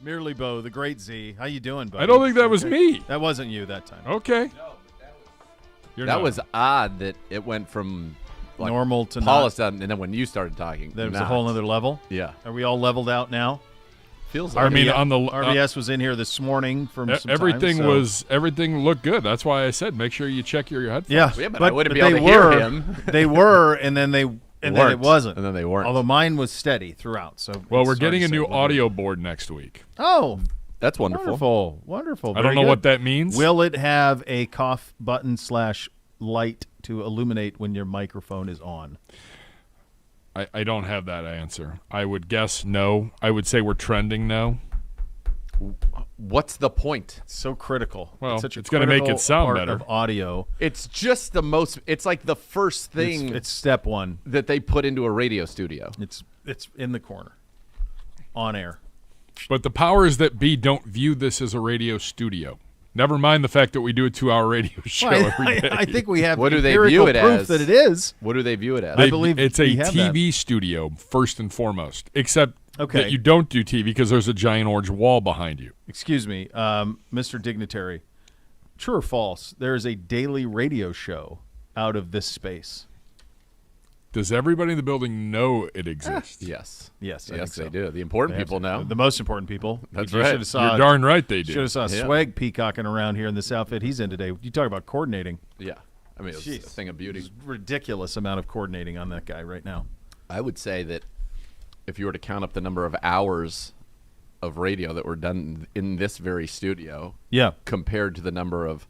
Merely Bo, the great Z. How you doing, buddy? I don't think that was me. That wasn't you that time. Okay. That was odd that it went from like normal to Paulus, and then when you started talking, there was a whole other level. Yeah. Are we all leveled out now? Feels like I mean, on the RBS was in here this morning from some everything time, so. everything looked good. That's why I said make sure you check your headphones. Yeah, but I wouldn't be able to hear him. They were, and then then it wasn't, and then they weren't. Although mine was steady throughout. So we're getting a new audio board next week. Oh, that's wonderful. Wonderful. I don't know what that means. Will it have a cough button / light to illuminate when your microphone is on? I don't have that answer. I would guess no. I would say we're trending no. What's the point? It's so critical. Well, it's going to make it sound part better. Of audio. It's just the most. It's like the first thing. It's step one that they put into a radio studio. It's in the corner, on air. But the powers that be don't view this as a radio studio. Never mind the fact that we do a 2-hour radio show every day. I think we have what do they view it proof as? That it is. What do they view it as? I believe it's a TV studio first and foremost. Except that you don't do TV because there's a giant orange wall behind you. Excuse me, Mr. Dignitary. True or false? There is a daily radio show out of this space. Does everybody in the building know it exists? Yes. Yes, they do. The important people know. The most important people. That's right. You're darn right they do. Should have saw Swag peacocking around here in this outfit he's in today. You talk about coordinating. Yeah. I mean, it's a thing of beauty. Ridiculous amount of coordinating on that guy right now. I would say that if you were to count up the number of hours of radio that were done in this very studio, compared to the number of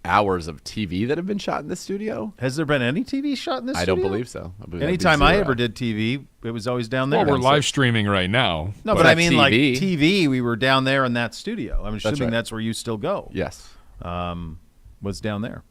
hours of TV that have been shot in this studio, has there been any TV shot in this studio? I don't believe so. Anytime I ever did TV, it was always down there. Well, we're live streaming right now. No, but I mean TV. Like TV, we were down there in that studio. I'm assuming that's where you still go. Yes. Was down there.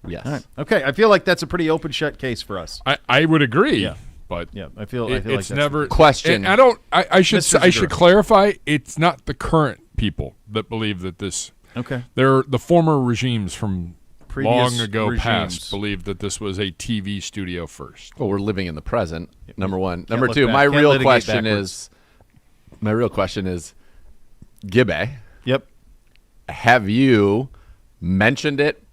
Yes. All right. Okay, I feel like that's a pretty open shut case for us. I would agree. Yeah. But I feel it's like that's never question. I should clarify. It's not the current people that believe that this. Okay. They're the former regimes from previous long ago regimes. past believed that this was a TV studio first. Well, we're living in the present. Number one. Number two. My real question is, Gibbe. Yep. Have you mentioned it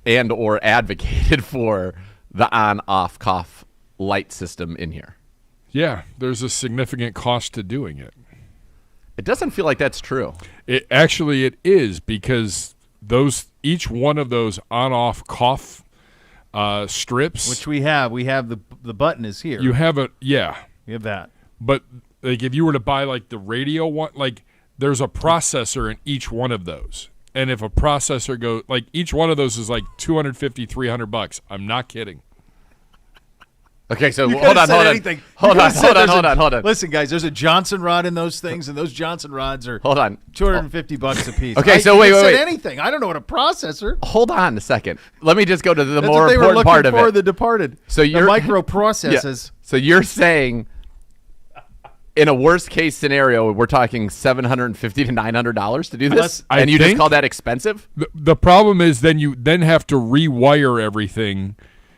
and or advocated for the on-off cough light system in here? Yeah, there's a significant cost to doing it. It doesn't feel like that's true. It is because each one of those on-off cough strips, which we have the button is here. You have it, yeah. We have that. But like if you were to buy like the radio one, like there's a processor in each one of those, and if a processor goes like each one of those is like $250-$300. I'm not kidding. Okay, so hold on. Listen, guys, there's a Johnson rod in those things, and those Johnson rods are $250 a piece. Okay, so wait. Anything? I don't know what a processor. Hold on a second. Let me just go to the That's more what they important were part of for it. The Departed. So the microprocesses. Yeah. So you're saying, in a worst case scenario, we're talking $750 to $900 to do this, and you just call that expensive? The problem is then you have to rewire everything.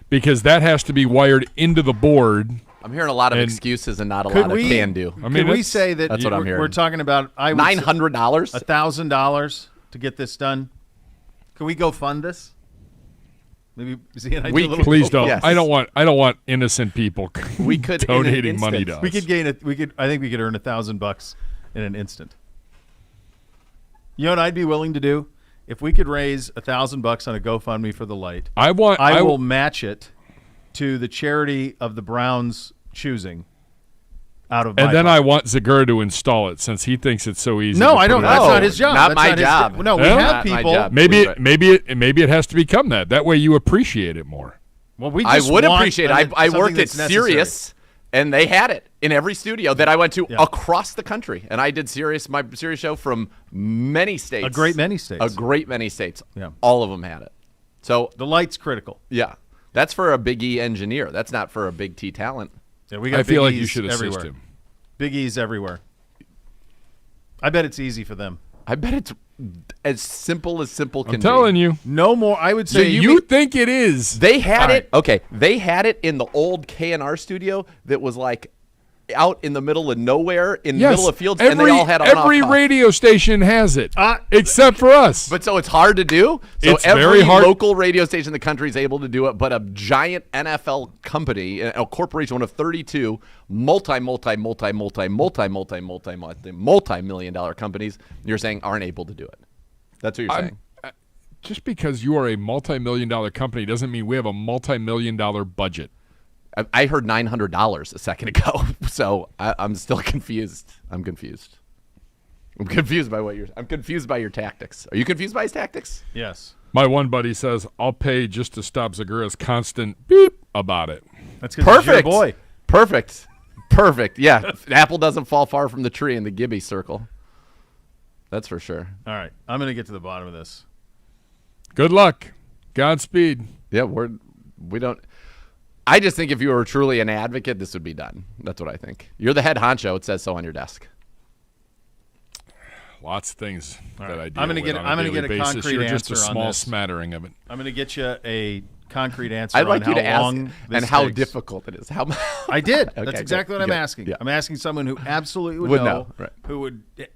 Because that has to be wired into the board. I'm hearing a lot of excuses and not a lot of can do. I mean, we say that that's what I'm hearing. We're talking about $900, $1,000 to get this done. Can we go fund this? Maybe please don't. Yes. I don't want innocent people donating money to us. I think we could earn $1,000 in an instant. You know what I'd be willing to do? If we could raise $1,000 on a GoFundMe for the light, I will match it to the charity of the Browns choosing. Out of and then I want Zagura to install it since he thinks it's so easy. No, I don't. That's not his job. Not my job. No, we have people. Maybe it has to become that. That way you appreciate it more. Well, I would appreciate it. I worked at Sirius. And they had it in every studio that I went to across the country. And I did my Sirius show from many states. A great many states. Yeah. All of them had it. So the light's critical. Yeah. That's for a Big E engineer. That's not for a Big T talent. Yeah, I feel like you should assist him. Big E's everywhere. I bet it's easy for them. I bet it's as simple as simple can be. I'm telling you. No more. I would say. So you think it is. They had it. Okay. They had it in the old K&R studio that was like out in the middle of nowhere, in the middle of fields, and they all had on every radio station has it, except for us. But so it's hard to do. So it's every very hard. Local radio station in the country is able to do it, but a giant NFL company, a corporation, one of 32 multi-million dollar companies, you're saying aren't able to do it. That's what you're saying. Just because you are a multi-million-dollar company doesn't mean we have a multi-million-dollar budget. I heard $900 a second ago, so I'm still confused. I'm confused by I'm confused by your tactics. Are you confused by his tactics? Yes. My one buddy says, I'll pay just to stop Zagura's constant beep about it. That's because he's your boy. Perfect. Yeah, apple doesn't fall far from the tree in the Gibby circle. That's for sure. All right, I'm going to get to the bottom of this. Good luck. Godspeed. Yeah, we don't. I just think if you were truly an advocate, this would be done. That's what I think. You're the head honcho. It says so on your desk. Lots of things that I do. I'm going to get a basis. concrete You're answer just a small on this. smattering of it. I'm going to get you a concrete answer. I'd like on you to how ask long and this how takes. difficult it is. How I did. Okay, That's exactly what I'm asking. Yeah. I'm asking someone who absolutely would know, right. who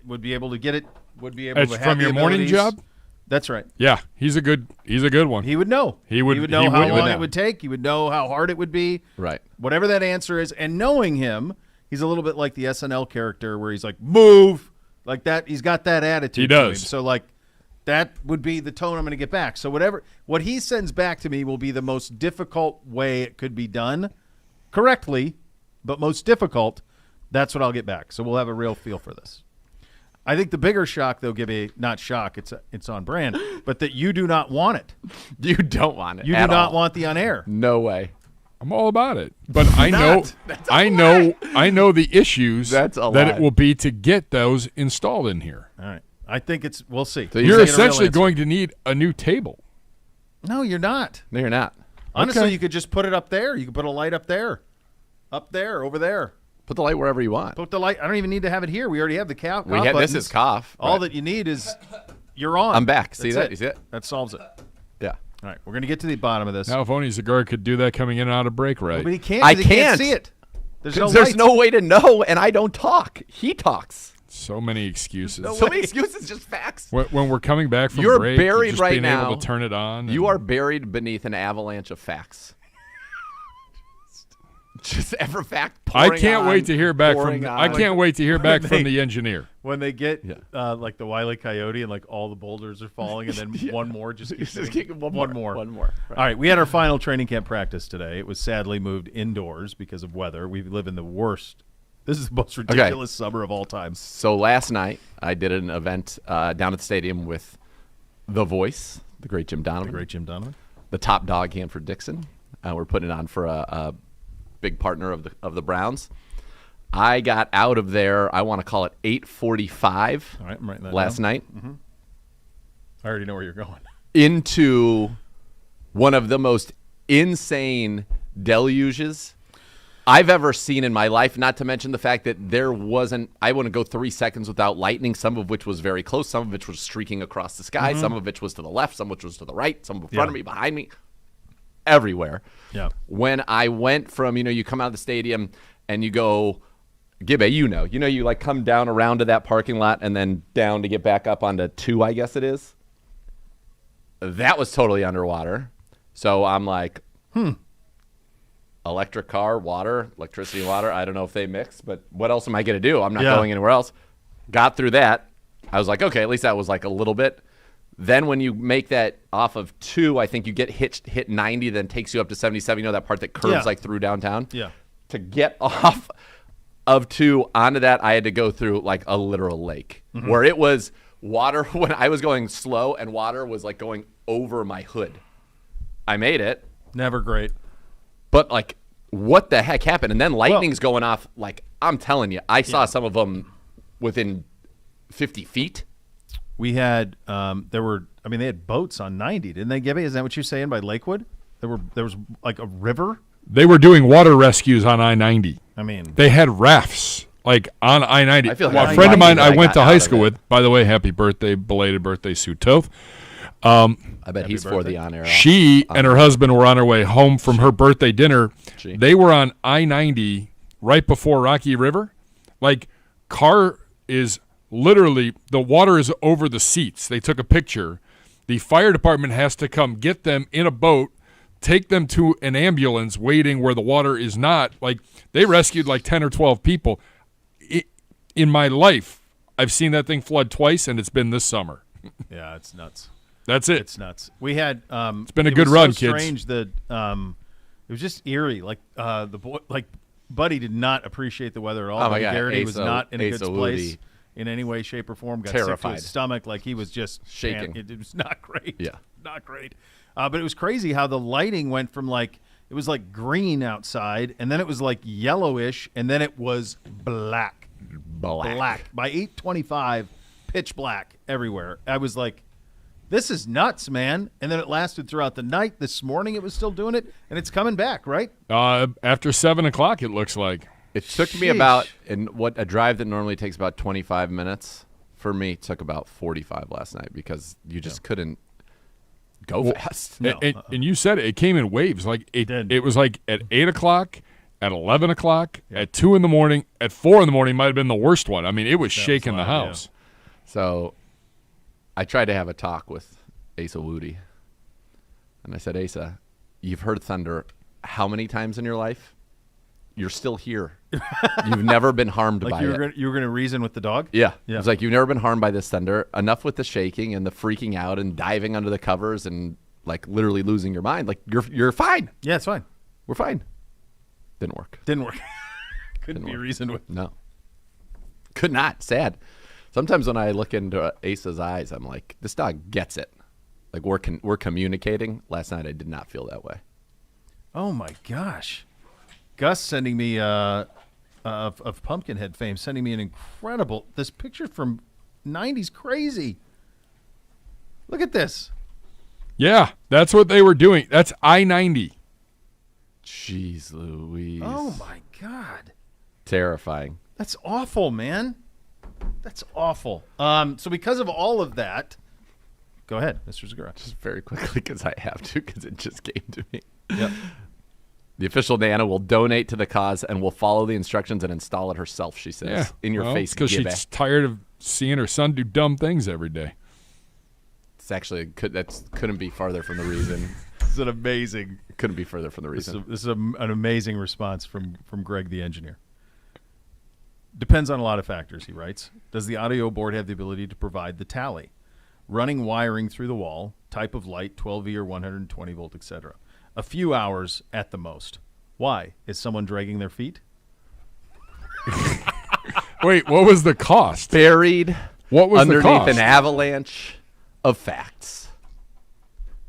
would be able to get it. Would be able It's to have from the your morning abilities. job? That's right. Yeah, he's a good one. He would know. He would know how long it would take. He would know how hard it would be. Right. Whatever that answer is, and knowing him, he's a little bit like the SNL character where he's like, move, like that. He's got that attitude. He does. To him. So like that would be the tone I'm going to get back. So what he sends back to me will be the most difficult way it could be done correctly, but most difficult. That's what I'll get back. So we'll have a real feel for this. I think the bigger shock, though, Gibby, not shock, it's on brand, but that you do not want it. You don't want it. You do not want the on air. No way. I'm all about it, but I know the issues that it will be to get those installed in here. All right, I think we'll see. So you're essentially going to need a new table. No, you're not. No, you're not. Honestly, you could just put it up there. You could put a light up there, over there. Put the light wherever you want. Put the light. I don't even need to have it here. We already have the cough. This is cough. All that you need is you're on. I'm back. See that? You see it? That solves it. Yeah. All right, we're going to get to the bottom of this. Now, if only Zagura could do that coming in and out of break, right? Well, but he can't. I can't see it. There's no way to know, and I don't talk. He talks. So many excuses. So many excuses, just facts. When we're coming back from You're break, buried just right being now. able to turn it on. You are buried beneath an avalanche of facts. Just ever fact pouring I can't wait to hear back from. on. I can't wait to hear back from the engineer. When they get like the Wile E. Coyote and like all the boulders are falling, and then one more just keeps one more. Right. All right, we had our final training camp practice today. It was sadly moved indoors because of weather. We live in the worst. This is the most ridiculous summer of all time. So last night I did an event down at the stadium with The Voice, the great Jim Donovan. The top dog, Hanford Dixon. We're putting it on for a big partner of the Browns. I got out of there, I want to call it 8:45 I'm writing that last down. night. Mm-hmm. I already know where you're going. Into one of the most insane deluges I've ever seen in my life, not to mention the fact that I wouldn't go 3 seconds without lightning, some of which was very close, some of which was streaking across the sky, some of which was to the left, some of which was to the right, some in front of me, behind me, everywhere. Yeah. When I went from, you come out of the stadium and you go, Gibby, you like come down around to that parking lot and then down to get back up onto 2, I guess it is. That was totally underwater. So I'm like, electric car, water, electricity and water. I don't know if they mix, but what else am I going to do? I'm not going anywhere else. Got through that. I was like, okay, at least that was like a little bit. Then when you make that off of 2, I think you get hit 90, then takes you up to 77. You know that part that curves like through downtown? Yeah. To get off of 2 onto that, I had to go through like a literal lake where it was water when I was going slow and water was like going over my hood. I made it. Never great. But like, what the heck happened? And then lightning's going off. Like, I'm telling you, I saw some of them within 50 feet. We had they had boats on 90, didn't they, Gibby? Is that what you're saying by Lakewood? There was like a river. They were doing water rescues on I-90. I mean, they had rafts like on I-90. I feel like a friend of mine I went to high school with, by the way, happy birthday, belated birthday, Sue Toth. I bet he's for the on-air. She and her husband were on their way home from her birthday dinner. They were on I-90 right before Rocky River. Like, car is literally, the water is over the seats. They took a picture. The fire department has to come get them in a boat, take them to an ambulance waiting where the water is not. Like, they rescued like 10 or 12 people. In my life, I've seen that thing flood twice, and it's been this summer. Yeah, it's nuts. That's it. It's nuts. We had it's been a good run, kids. Strange that it was just eerie. Like the boy, like Buddy did not appreciate the weather at all. Oh my God, Garrity was not in a good place in any way, shape, or form. Got terrified. Sick to his stomach. Like he was just shaking. It was not great. Yeah, not great. But it was crazy how the lighting went from like it was like green outside, and then it was like yellowish, and then it was black. By 8:25, pitch black everywhere. I was like, this is nuts, man. And then it lasted throughout the night. This morning it was still doing it, and it's coming back, right? After 7 o'clock, it looks like. It took me about, in what a drive that normally takes about 25 minutes, for me, took about 45 last night because you just couldn't go fast. No. And you said it came in waves. Like it was like at 8 o'clock, at 11 o'clock, at 2 in the morning, at 4 in the morning might have been the worst one. I mean, it was shaking the house. Yeah. So I tried to have a talk with Asa Woody, and I said, Asa, you've heard thunder how many times in your life? You're still here. You've never been harmed by it. You were going to reason with the dog? Yeah. It's like you've never been harmed by this thunder. Enough with the shaking and the freaking out and diving under the covers and like literally losing your mind. Like you're fine. Yeah, it's fine. We're fine. Didn't work. Couldn't be reasoned with. No. Could not. Sad. Sometimes when I look into Asa's eyes, I'm like, this dog gets it. Like we're communicating. Last night I did not feel that way. Oh my gosh. Gus sending me of Pumpkinhead fame, sending me an incredible this picture from 90s crazy. Look at this. Yeah, that's what they were doing. That's I-90. Jeez Louise. Oh my God. Terrifying. That's awful, man. That's awful. So because of all of that, go ahead, Mr. Zagura. Just very quickly because I have to, because it just came to me. Yep. The official Nana will donate to the cause and will follow the instructions and install it herself, she says. Yeah. In your face, because she's tired of seeing her son do dumb things every day. It's actually couldn't be farther from the reason. This is an amazing. Couldn't be further from the reason. This is an amazing response from Greg the engineer. Depends on a lot of factors, he writes. Does the audio board have the ability to provide the tally? Running wiring through the wall, type of light, 12V or 120 volt, etc. A few hours at the most. Why? Is someone dragging their feet? Wait, what was the cost? Buried what was underneath the cost? An avalanche of facts.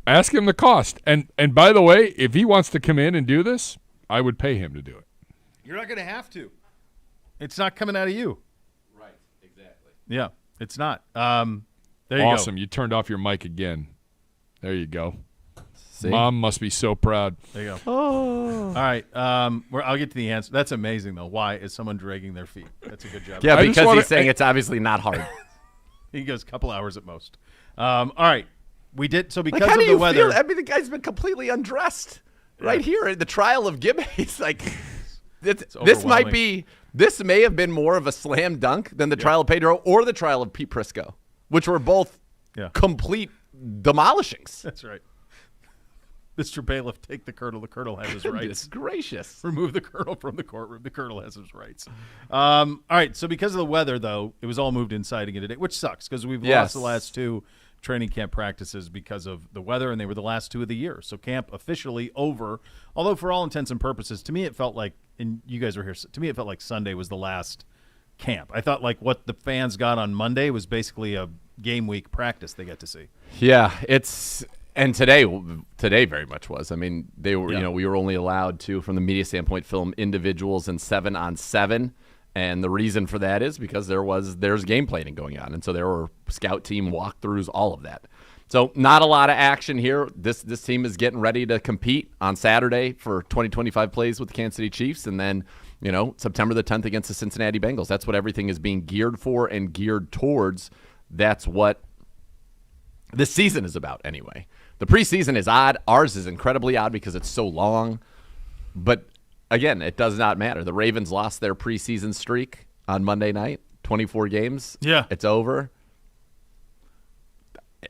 Ask him the cost. And by the way, if he wants to come in and do this, I would pay him to do it. You're not going to have to. It's not coming out of you. Right, exactly. Yeah, it's not. There you go. Awesome. You turned off your mic again. There you go. See? Mom must be so proud. There you go. Oh. All right. I'll get to the answer. That's amazing, though. Why is someone dragging their feet? That's a good job. Yeah, because he's saying it's obviously not hard. He goes a couple hours at most. All right. We did. So because how of do the you weather. Feel? I mean, the guy's been completely undressed right here at the trial of Gibby. He's like, this may have been more of a slam dunk than the trial of Pedro or the trial of Pete Prisco, which were both complete demolishings. That's right. Mr. Bailiff, take the colonel. The colonel has his rights. Goodness gracious. Remove the colonel from the courtroom. The colonel has his rights. All right. So because of the weather, though, it was all moved inside again today, which sucks because we've lost the last two training camp practices because of the weather, and they were the last two of the year. So camp officially over. Although for all intents and purposes, to me it felt like, and you guys were here, to me it felt like Sunday was the last camp. I thought like what the fans got on Monday was basically a game week practice they got to see. Yeah, and today very much was. I mean, they were, we were only allowed to, from the media standpoint, film individuals in 7-on-7. And the reason for that is because there's game planning going on. And so there were scout team walkthroughs, all of that. So not a lot of action here. This team is getting ready to compete on Saturday for 2025 plays with the Kansas City Chiefs. And then, September the 10th against the Cincinnati Bengals. That's what everything is being geared for and geared towards. That's what this season is about anyway. The preseason is odd. Ours is incredibly odd because it's so long. But again, it does not matter. The Ravens lost their preseason streak on Monday night, 24 games. Yeah. It's over.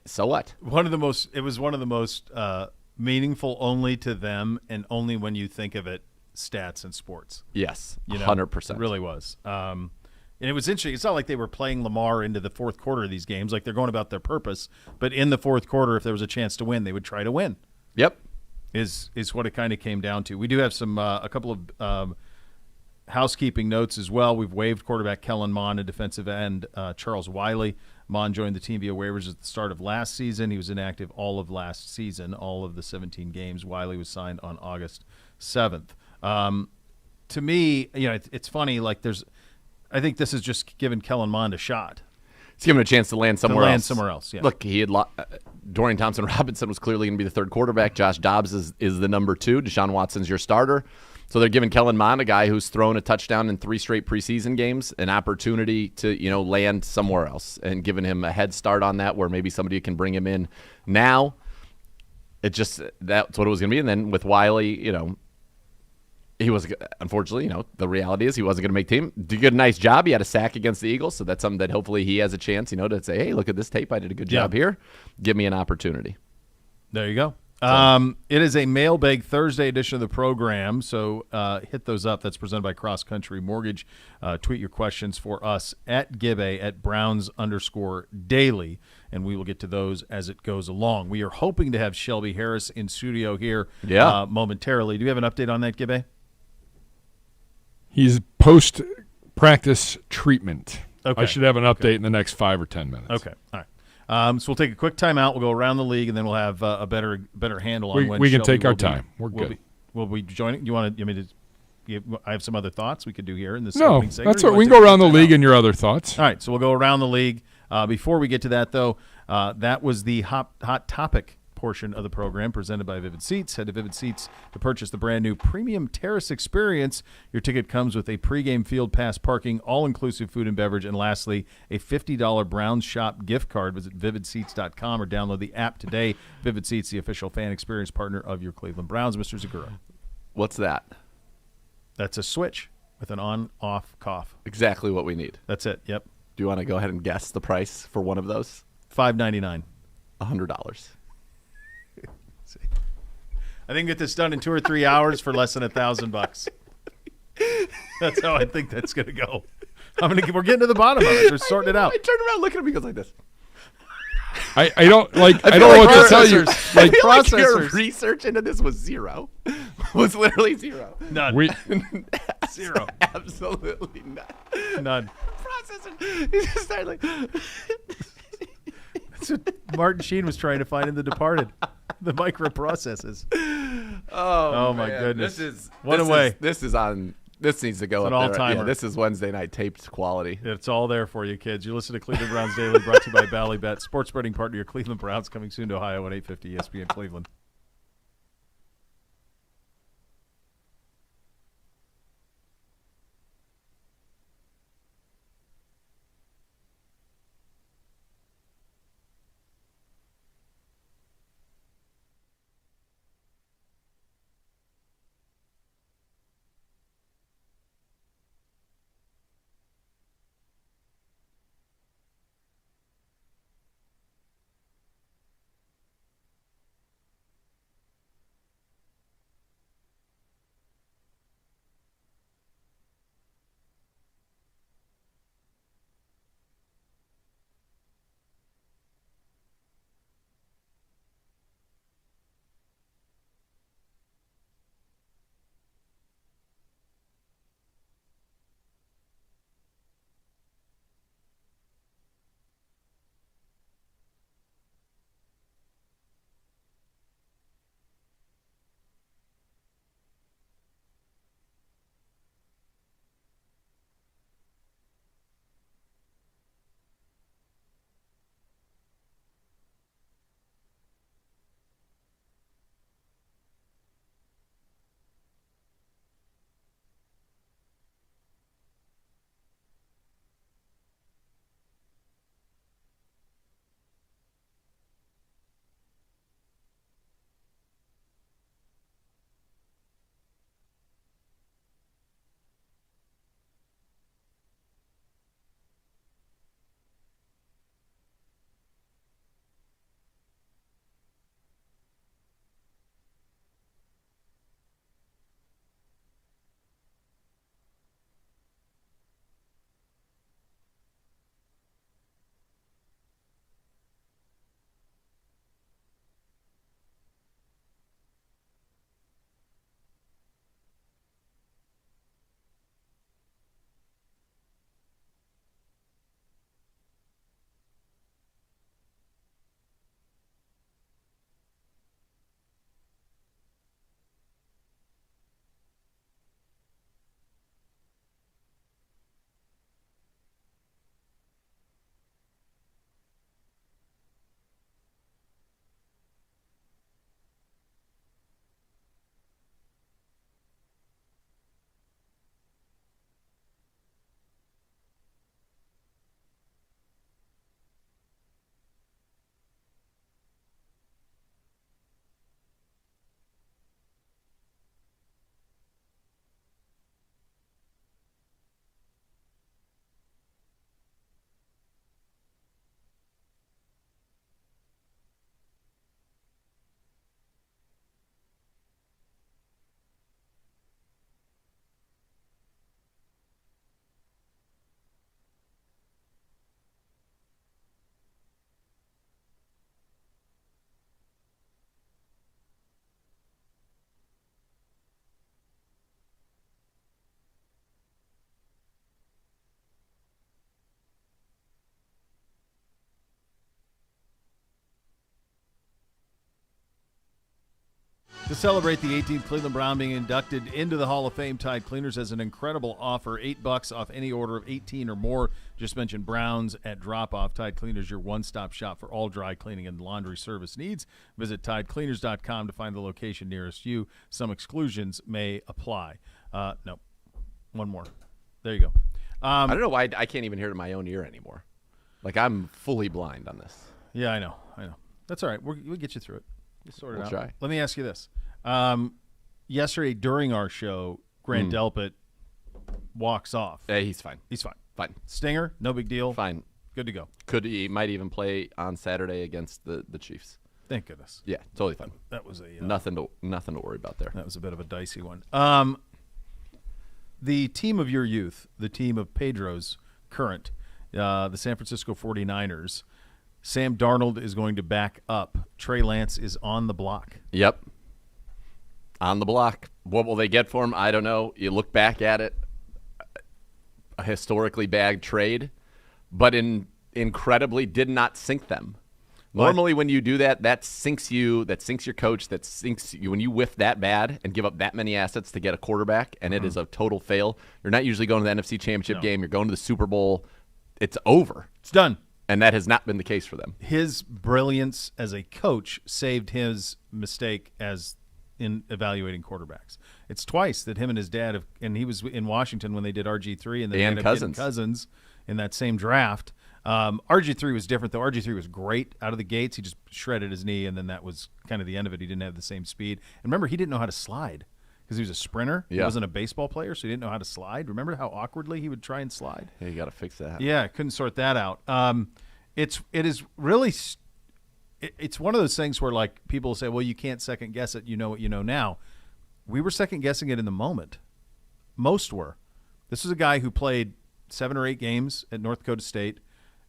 So what? It was one of the most meaningful only to them and only when you think of it, stats and sports. Yes, 100%. It really was. And it was interesting. It's not like they were playing Lamar into the fourth quarter of these games. Like they're going about their purpose. But in the fourth quarter, if there was a chance to win, they would try to win. Yep. Is what it kind of came down to. We do have a couple of housekeeping notes as well. We've waived quarterback Kellen Mond and defensive end Charles Wiley. Mond joined the team via waivers at the start of last season. He was inactive all of last season, all of the 17 games. Wiley was signed on August 7th. To me, it's funny. Like I think this is just giving Kellen Mond a shot. It's giving him a chance to land somewhere else. Yeah. Look, he had Dorian Thompson-Robinson was clearly going to be the third quarterback. Josh Dobbs is the number 2. Deshaun Watson's your starter. So they're giving Kellen Mond, a guy who's thrown a touchdown in 3 straight preseason games, an opportunity to land somewhere else and giving him a head start on that where maybe somebody can bring him in now. That's what it was going to be. And then with Wiley, he was, unfortunately, the reality is he wasn't going to make team. Did a nice job. He had a sack against the Eagles, so that's something that hopefully he has a chance, to say, hey, look at this tape. I did a good job here. Give me an opportunity. There you go. It is a Mailbag Thursday edition of the program, so hit those up. That's presented by Cross Country Mortgage. Tweet your questions for us at Gibbe at Browns_daily, and we will get to those as it goes along. We are hoping to have Shelby Harris in studio here momentarily. Do you have an update on that, Gibbe? He's post-practice treatment. Okay. I should have an update in the next 5 or 10 minutes. Okay, all right. So we'll take a quick timeout. We'll go around the league, and then we'll have a better handle on when we can Shelby take our time. We're good. Will we join? You want me to? I have some other thoughts we could do here in this. No, opening segment. that's what we can go around the league and your other thoughts. All right, so we'll go around the league. Before we get to that, though, that was the hot topic portion of the program presented by Vivid Seats. Head to Vivid Seats to purchase the brand new Premium Terrace Experience. Your ticket comes with a pregame field pass parking, all-inclusive food and beverage, and lastly, a $50 Browns Shop gift card. Visit vividseats.com or download the app today. Vivid Seats, the official fan experience partner of your Cleveland Browns. Mr. Zagura. What's that? That's a switch with an on-off cough. Exactly what we need. That's it. Yep. Do you want to go ahead and guess the price for one of those? $5.99. $100. I think get this done in 2 or 3 hours for less than $1,000. That's how I think that's going to go. We're getting to the bottom of it. We're sorting it out. I turned around looking at me, goes like this. I don't like. I don't know what to tell you. Like processors. Your research into this was zero. Was literally zero. None. Zero. Absolutely none. None. Processor. You just started like. That's what Martin Sheen was trying to find in The Departed. The microprocesses. Oh my goodness! This needs to go it's up an all-timer. Yeah, this is Wednesday night taped quality. It's all there for you, kids. You listen to Cleveland Browns Daily, brought to you by Ballybet, sports betting partner your Cleveland Browns, coming soon to Ohio at 850 ESPN Cleveland. To celebrate the 18th Cleveland Brown being inducted into the Hall of Fame, Tide Cleaners has an incredible offer, $8 off any order of 18 or more. Just mention Browns at drop-off. Tide Cleaners, your one-stop shop for all dry cleaning and laundry service needs. Visit TideCleaners.com to find the location nearest you. Some exclusions may apply. No, one more. There you go. I don't know why I can't even hear it in my own ear anymore. Like, I'm fully blind on this. Yeah, I know. That's all right. We'll get you through it. We'll sort it out. Try. Let me ask you this. Yesterday during our show, Grant Delpit walks off. Hey, he's fine. He's fine. Fine. Stinger, no big deal. Fine. Good to go. He might even play on Saturday against the Chiefs. Thank goodness. Yeah, totally fine. That was a nothing to worry about there. That was a bit of a dicey one. The team of your youth, the team of Pedro's current, the San Francisco 49ers, Sam Darnold is going to back up. Trey Lance is on the block. Yep. On the block. What will they get for him? I don't know. You look back at it, a historically bad trade, but incredibly did not sink them. Normally when you do that, that sinks you, that sinks your coach, that sinks you. When you whiff that bad and give up that many assets to get a quarterback, and it is a total fail, you're not usually going to the NFC Championship game. You're going to the Super Bowl. It's over. It's done. And that has not been the case for them. His brilliance as a coach saved his mistake as in evaluating quarterbacks. It's twice that him and his dad have, and he was in Washington when they did RG3 and then Cousins in that same draft. RG3 was different, though. RG3 was great out of the gates. He just shredded his knee, and then that was kind of the end of it. He didn't have the same speed. And remember, he didn't know how to slide because he was a sprinter. Yeah. He wasn't a baseball player, so he didn't know how to slide. Remember how awkwardly he would try and slide? Yeah, you got to fix that. Yeah, couldn't sort that out. It is really it's one of those things where, like, people say, well, you can't second guess it. You know what you know now. We were second guessing it in the moment. Most were. This was a guy who played 7 or 8 games at North Dakota State.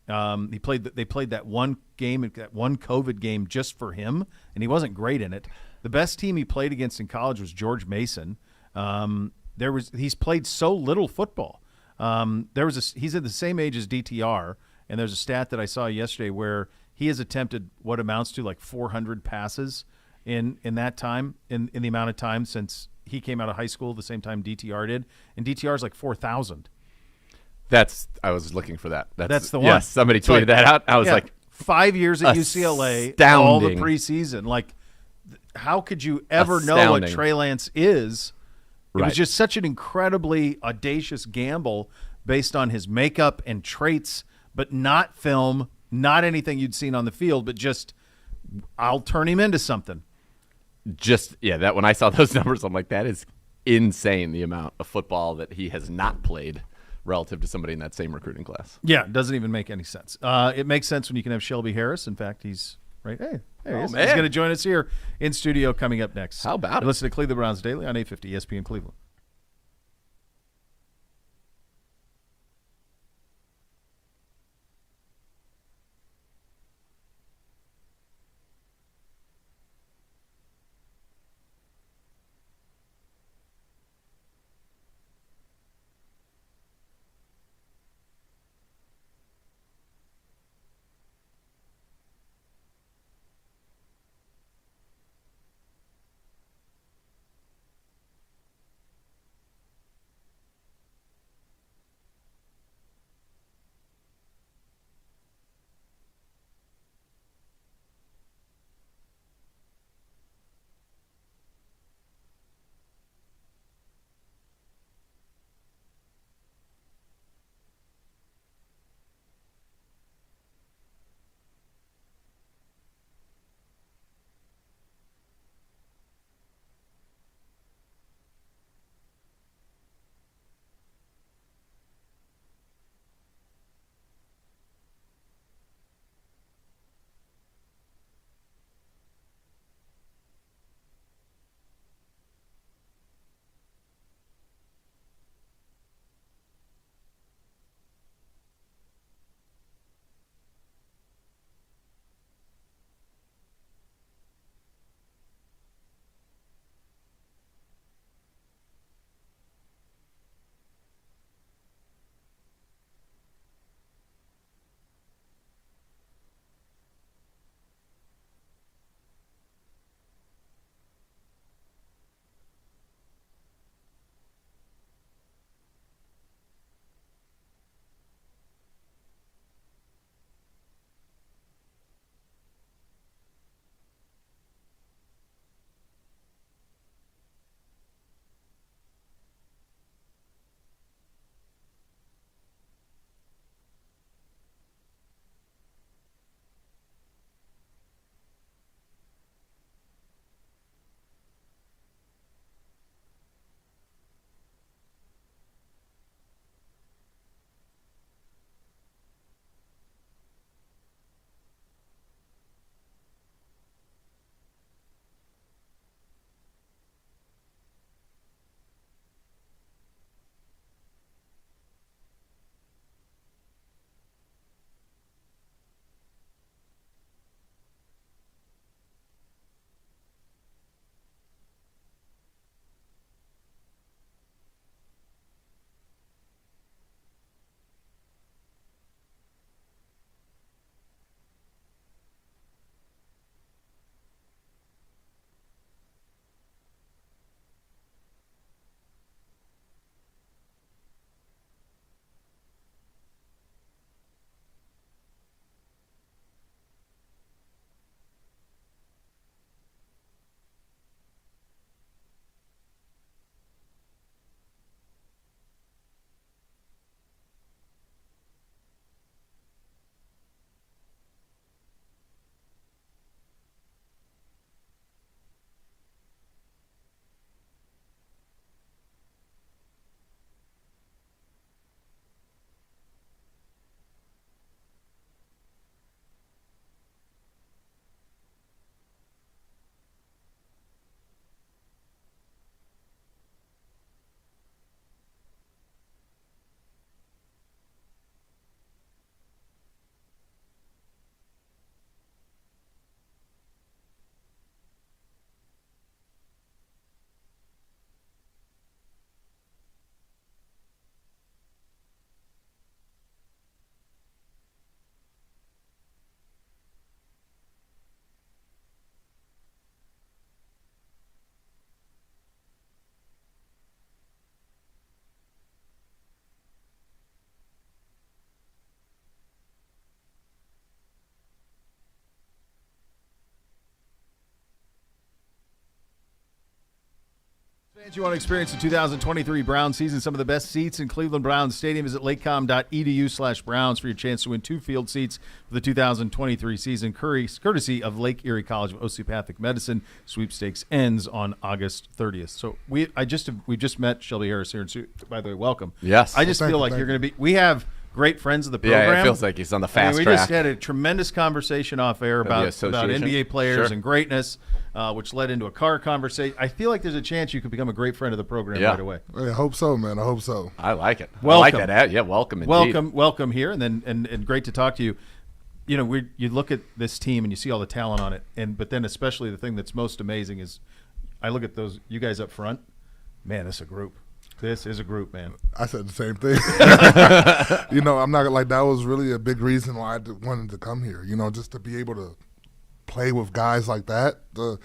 They played that one game, that one COVID game just for him, and he wasn't great in it. The best team he played against in college was George Mason. He's played so little football. He's at the same age as DTR, and there's a stat that I saw yesterday where he has attempted what amounts to like 400 passes in that time, in the amount of time since he came out of high school, the same time DTR did, and DTR is like 4,000. I was looking for that. That's the one. Yes, somebody tweeted that out. I was like, 5 years at UCLA, astounding. All the preseason. Like, how could you ever know what Trey Lance is? It was just such an incredibly audacious gamble based on his makeup and traits, but not film, not anything you'd seen on the field, but just, I'll turn him into something. That when I saw those numbers, I'm like, that is insane, the amount of football that he has not played relative to somebody in that same recruiting class. Yeah, it doesn't even make any sense. It makes sense when you can have Shelby Harris. In fact, he's right. Hey, there he is. He's going to join us here in studio coming up next. How about it? Listen to Cleveland Browns Daily on 850 ESPN Cleveland. If you want to experience the 2023 Browns season, some of the best seats in Cleveland Browns Stadium, visit lakecom.edu/Browns for your chance to win 2 field seats for the 2023 season, courtesy of Lake Erie College of Osteopathic Medicine. Sweepstakes ends on August 30th. So we just met Shelby Harris here. By the way, welcome. Yes. I just feel like you're going to be. We have great friends of the program. Yeah, it feels like he's on the fast we track. just had a tremendous conversation off air about NBA players and greatness, which led into a car conversation. I feel like there's a chance you could become a great friend of the program right away. I hope so, man. I hope so. I like it. Welcome. I like that. Yeah, welcome indeed. Welcome here, and great to talk to you. You know, you look at this team and you see all the talent on it, but then especially the thing that's most amazing is I look at those you guys up front. Man, this is a group. This is a group, man. I said the same thing. I'm not like that was really a big reason why I wanted to come here. Just to be able to play with guys like that. I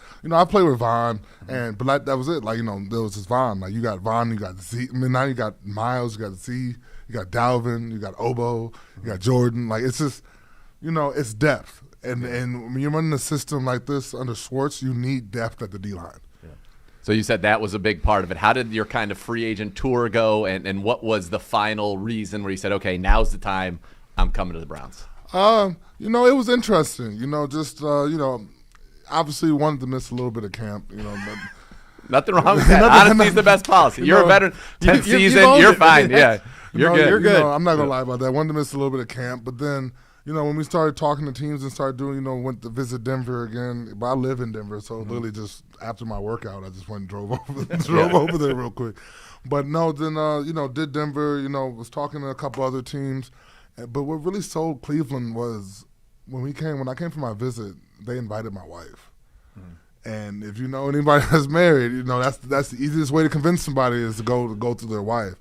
played with Von, but that was it. There was just Von. Like you got Von, you got Z. I mean, now you got Miles, you got Z, you got Dalvin, you got Obo, you got Jordan. Like it's just, it's depth. And when you're running a system like this under Schwartz, you need depth at the D-line. So you said that was a big part of it. How did your kind of free agent tour go, and what was the final reason where you said, okay, now's the time, I'm coming to the Browns? It was interesting. Obviously wanted to miss a little bit of camp, but nothing wrong with that. Honesty is the best policy. You're a veteran. 10th season, you're fine. Yeah, you're good. You're good. I'm not going to lie about that. I wanted to miss a little bit of camp, but then – when we started talking to teams and started doing, went to visit Denver again. But I live in Denver, so literally just after my workout, I just went and drove over there real quick. But no, then did Denver. Was talking to a couple other teams. But what really sold Cleveland was when I came for my visit, they invited my wife. And if you know anybody that's married, that's the easiest way to convince somebody is to go through their wife.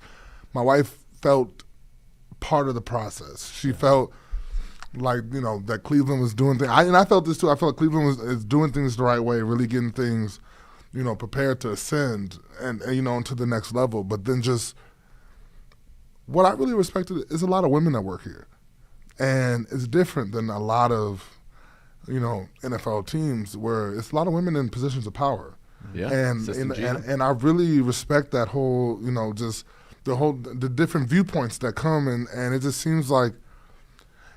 My wife felt part of the process. She felt like, that Cleveland was doing things. And I felt this too. I felt like Cleveland is doing things the right way, really getting things, prepared to ascend and to the next level. But then just what I really respected is a lot of women that work here. And it's different than a lot of, NFL teams where it's a lot of women in positions of power. Yeah. And I really respect that whole, just the different viewpoints that come and it just seems like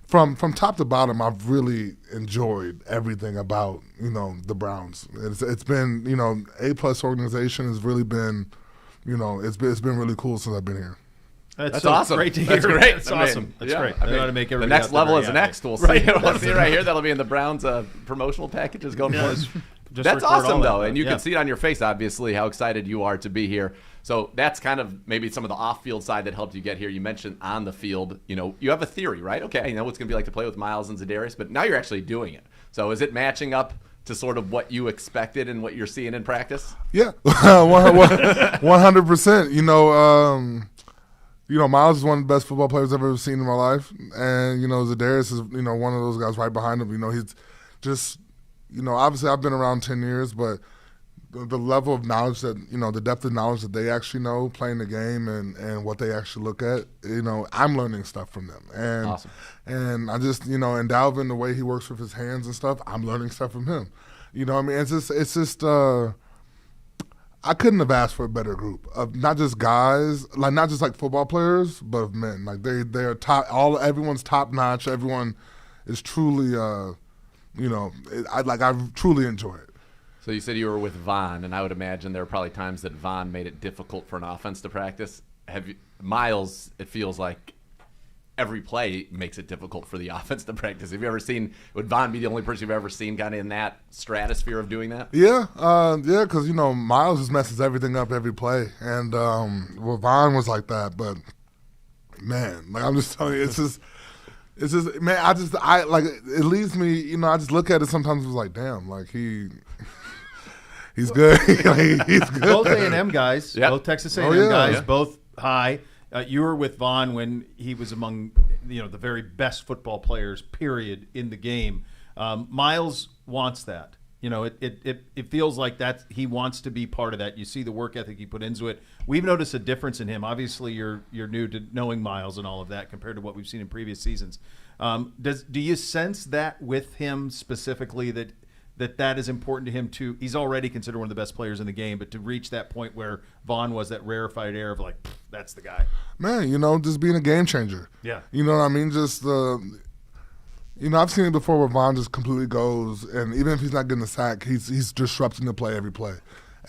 From top to bottom, I've really enjoyed everything about the Browns. It's been A+ organization has really been it's been really cool since I've been here. That's awesome. Great to hear. That's great. That's awesome. That's great. They ought to make the next level is next. We'll see. We'll see right here. That'll be in the Browns promotional packages going forward. That's awesome though, and you can see it on your face, obviously, how excited you are to be here. So that's kind of maybe some of the off-field side that helped you get here. You mentioned on the field, you have a theory, right? Okay, I know what it's going to be like to play with Miles and Za'Darius, but now you're actually doing it. So is it matching up to sort of what you expected and what you're seeing in practice? Yeah, 100%. Miles is one of the best football players I've ever seen in my life, and Za'Darius is one of those guys right behind him. He's just obviously I've been around 10 years, but the level of knowledge that, the depth of knowledge that they actually know playing the game and what they actually look at, I'm learning stuff from them. And awesome. And I just, and Dalvin, the way he works with his hands and stuff, I'm learning stuff from him. It's just I couldn't have asked for a better group of not just guys, not just football players, but of men. They're top, everyone's top notch. Everyone is truly, I truly enjoy it. So you said you were with Von, and I would imagine there are probably times that Von made it difficult for an offense to practice. Miles, it feels like every play makes it difficult for the offense to practice. Have you ever seen, would Von be the only person you've ever seen kind of in that stratosphere of doing that? Yeah, because, Miles just messes everything up every play. And Von was like that, but, man, I'm just telling you, it's just, man, it leaves me, I just look at it sometimes and was like, damn, he's good. He's good. Both A&M guys, both Texas A&M guys, both high. You were with Von when he was among the very best football players, period, in the game. Miles wants that. It feels like that he wants to be part of that. You see the work ethic he put into it. We've noticed a difference in him. Obviously, you're new to knowing Miles and all of that compared to what we've seen in previous seasons. Do you sense that with him specifically that that is important to him too. He's already considered one of the best players in the game, but to reach that point where Vaughn was, that rarefied air of like, that's the guy. Man, just being a game changer. Yeah. You know what I mean? Just I've seen it before where Vaughn just completely goes, and even if he's not getting the sack, he's disrupting the play every play.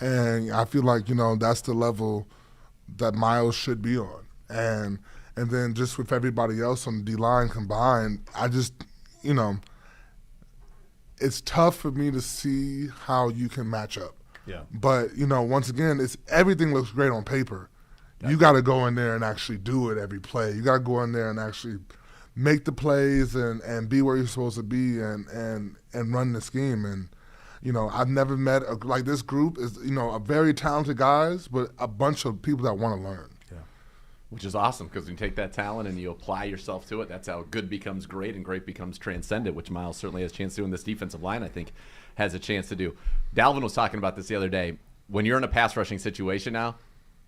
And I feel like, that's the level that Miles should be on. And then just with everybody else on the D-line combined, I just, it's tough for me to see how you can match up. Yeah. But, once again, everything looks great on paper. You got to go in there and actually do it every play. You got to go in there and actually make the plays and be where you're supposed to be and run the scheme. And, I've never met this group is, a very talented guys, but a bunch of people that want to learn. Yeah. Which is awesome because when you take that talent and you apply yourself to it, that's how good becomes great and great becomes transcendent, which Miles certainly has a chance to do. And this defensive line, I think, has a chance to do. Dalvin was talking about this the other day. When you're in a pass rushing situation now,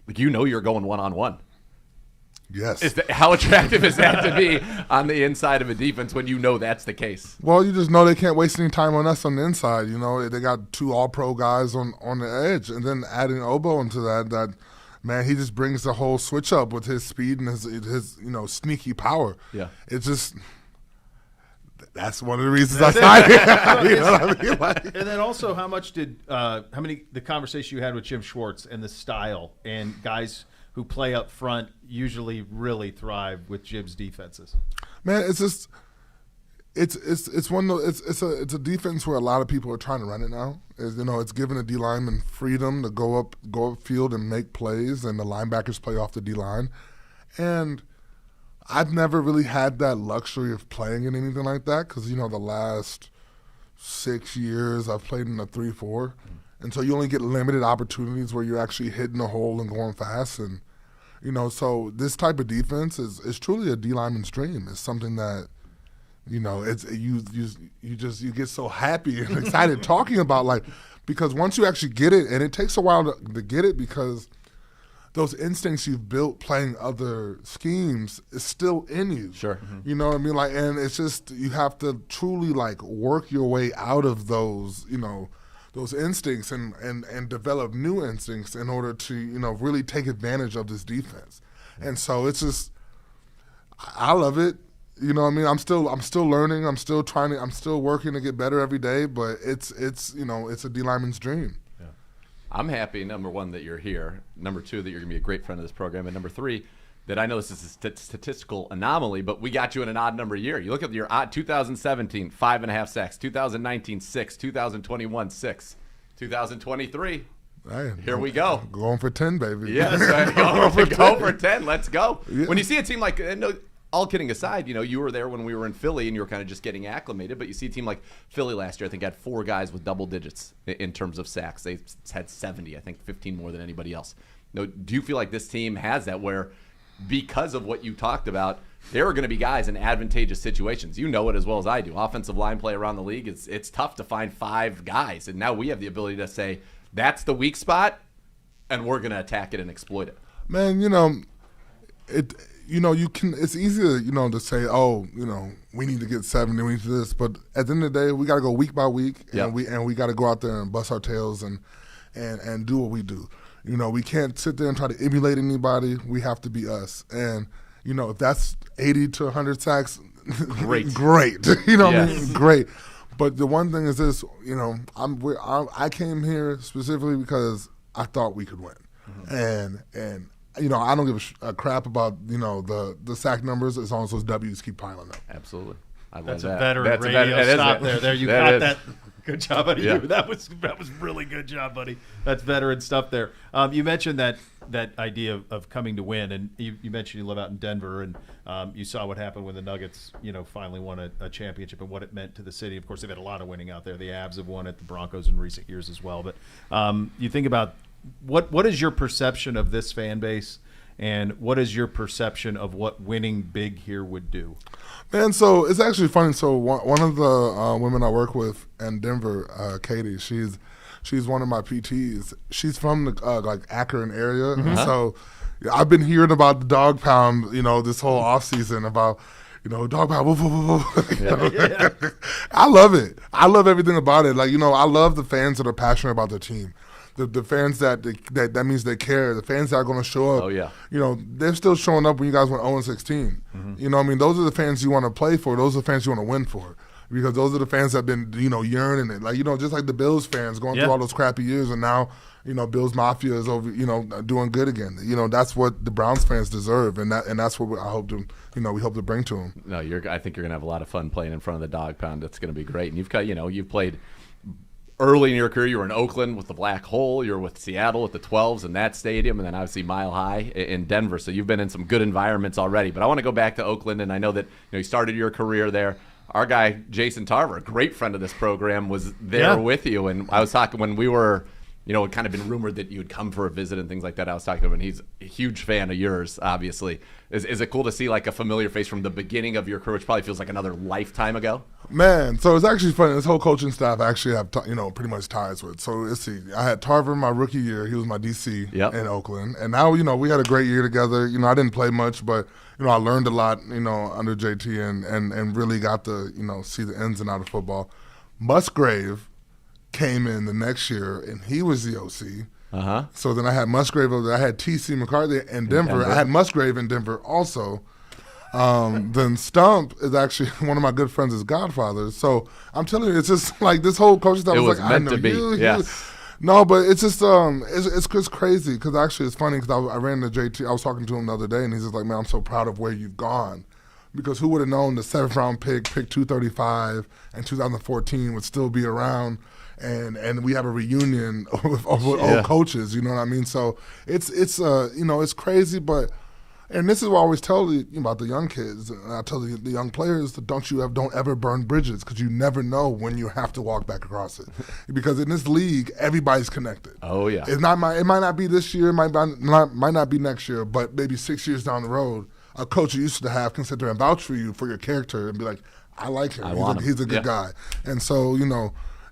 you're going one-on-one. Yes. How attractive is that to be on the inside of a defense when that's the case? Well, you just know they can't waste any time on us on the inside. They got 2 all-pro guys on the edge. And then adding Obo into that, man, he just brings the whole switch up with his speed and his sneaky power. Yeah. It's just – that's one of the reasons I signed him. You know what I mean? And then also the conversation you had with Jim Schwartz and the style and guys – who play up front usually really thrive with Jim's defenses. Man, it's just it's a defense where a lot of people are trying to run it now. It's giving the D lineman freedom to go up field and make plays, and the linebackers play off the D line. And I've never really had that luxury of playing in anything like that because the last 6 years I've played in a 3-4. And so you only get limited opportunities where you're actually hitting a hole and going fast. And, so this type of defense is truly a D lineman's dream. It's something that, it's you get so happy and excited talking about, because once you actually get it, and it takes a while to get it because those instincts you've built playing other schemes is still in you. Sure. Mm-hmm. You know what I mean? And it's just you have to truly, work your way out of those, those instincts and develop new instincts in order to, really take advantage of this defense. And so it's just, I love it. You know what I mean? I'm still learning. I'm still working to get better every day, but it's a D lineman's dream. Yeah. I'm happy, number one, that you're here. Number two, that you're going to be a great friend of this program. And number three, that I know this is a statistical anomaly, but we got you in an odd number year. You look at your odd 2017, 5.5 sacks, 2019, 6, 2021, 6, 2023. Here we go. Going for 10, baby. Yes, go for 10. Let's go. Yeah. When you see a team like, all kidding aside, you were there when we were in Philly and you were kind of just getting acclimated, but you see a team like Philly last year, I think had 4 guys with double digits in terms of sacks. They had 70, I think 15 more than anybody else. Do you feel like this team has that where because of what you talked about, there are going to be guys in advantageous situations? You know it as well as I do. Offensive line play around the league, it's tough to find 5 guys. And now we have the ability to say, that's the weak spot, and we're going to attack it and exploit it. Man, it's easy to, to say, we need to get 70, we need to do this. But at the end of the day, we got to go week by week, and we got to go out there and bust our tails and do what we do. We can't sit there and try to emulate anybody. We have to be us. And, if that's 80 to 100 sacks, great. You know what I mean? Great. But the one thing is this, I came here specifically because I thought we could win. Mm-hmm. And I don't give a crap about, the sack numbers as long as those W's keep piling up. Absolutely. I love That's that. A veteran radio stop there. There, you got that. Good job out of you. That was really good job, buddy. That's veteran stuff there. You mentioned that idea of coming to win, and you mentioned you live out in Denver, and you saw what happened when the Nuggets, finally won a championship and what it meant to the city. Of course, they've had a lot of winning out there. The Avs have won it, the Broncos in recent years as well. But you think about what is your perception of this fan base, and what is your perception of what winning big here would do? Man, so it's actually funny. So one of the women I work with in Denver, Katie, she's one of my PTs. She's from the Akron area, and so I've been hearing about the dog pound, this whole off season about, dog pound, woof, woof, woof. I love it. I love everything about it. Like, I love the fans that are passionate about their team. The fans that means they care. The fans that are going to show up. Oh, yeah. They're still showing up when you guys went 0-16. Mm-hmm. Those are the fans you want to play for. Those are the fans you want to win for. Because those are the fans that have been, yearning it. Like, just like the Bills fans going through all those crappy years, and now, Bills Mafia is over, doing good again. That's what the Browns fans deserve, and that's what I hope to, we hope to bring to them. No, I think you're going to have a lot of fun playing in front of the dog pound. That's going to be great. And you've got, you've played early in your career. You were in Oakland with the Black Hole. You were with Seattle with the 12s in that stadium, and then obviously Mile High in Denver. So you've been in some good environments already. But I want to go back to Oakland, and I know that you started your career there. Our guy, Jason Tarver, a great friend of this program, was there with you. And I was talking when we were, it had kind of been rumored that you would come for a visit and things like that. I was talking to him, and he's a huge fan of yours, obviously. Is it cool to see like a familiar face from the beginning of your career, which probably feels like another lifetime ago? Man, so it's actually funny. This whole coaching staff I actually have, pretty much ties with. So let's see. I had Tarver my rookie year. He was my DC in Oakland. And now, we had a great year together. I didn't play much, but, I learned a lot, under JT and really got to, see the ins and outs of football. Musgrave came in the next year, and he was the OC. Uh-huh. So then I had Musgrave over there. I had T.C. McCarthy in Denver. I had Musgrave in Denver also. Then Stump is actually one of my good friends' godfathers. So I'm telling you, it's just like this whole coaching staff was like, meant I know to be. you. Yes. No, but it's just it's crazy because actually it's funny because I ran into JT. I was talking to him the other day, and he's just like, man, I'm so proud of where you've gone. Because who would have known the 7th-round pick 235, and 2014 would still be around, and we have a reunion of old coaches. You know what I mean? So it's crazy, but and this is what I always tell you about the young kids, and I tell the young players that don't ever burn bridges because you never know when you have to walk back across it. Because in this league, everybody's connected. Oh yeah, it might not be this year, might not be next year, but maybe 6 years down the road. A coach you used to have can sit there and vouch for you for your character and be like, I like him. He's a good guy. And so,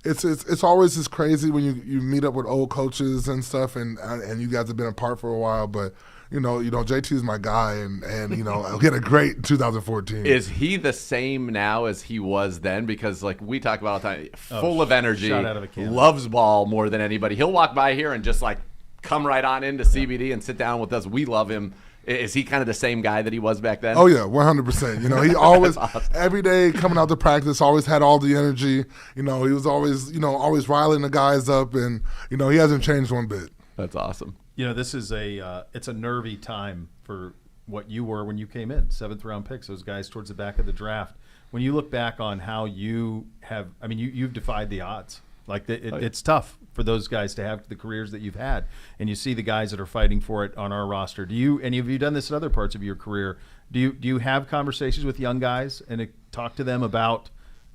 it's always just crazy when you meet up with old coaches and stuff and you guys have been apart for a while, but JT is my guy and we had a great 2014. Is he the same now as he was then? Because like we talk about all the time, full of energy, shot out of a cannon. Loves ball more than anybody. He'll walk by here and just like come right on into CBD and sit down with us. We love him. Is he kind of the same guy that he was back then? Oh, yeah, 100%. He always, awesome. Every day coming out to practice, always had all the energy. He was always, always riling the guys up, and, he hasn't changed one bit. That's awesome. This is it's a nervy time for what you were when you came in, 7th-round picks, those guys towards the back of the draft. When you look back on how you have, you've defied the odds. Like it's tough for those guys to have the careers that you've had, and you see the guys that are fighting for it on our roster. Have you done this in other parts of your career? Do you have conversations with young guys and talk to them about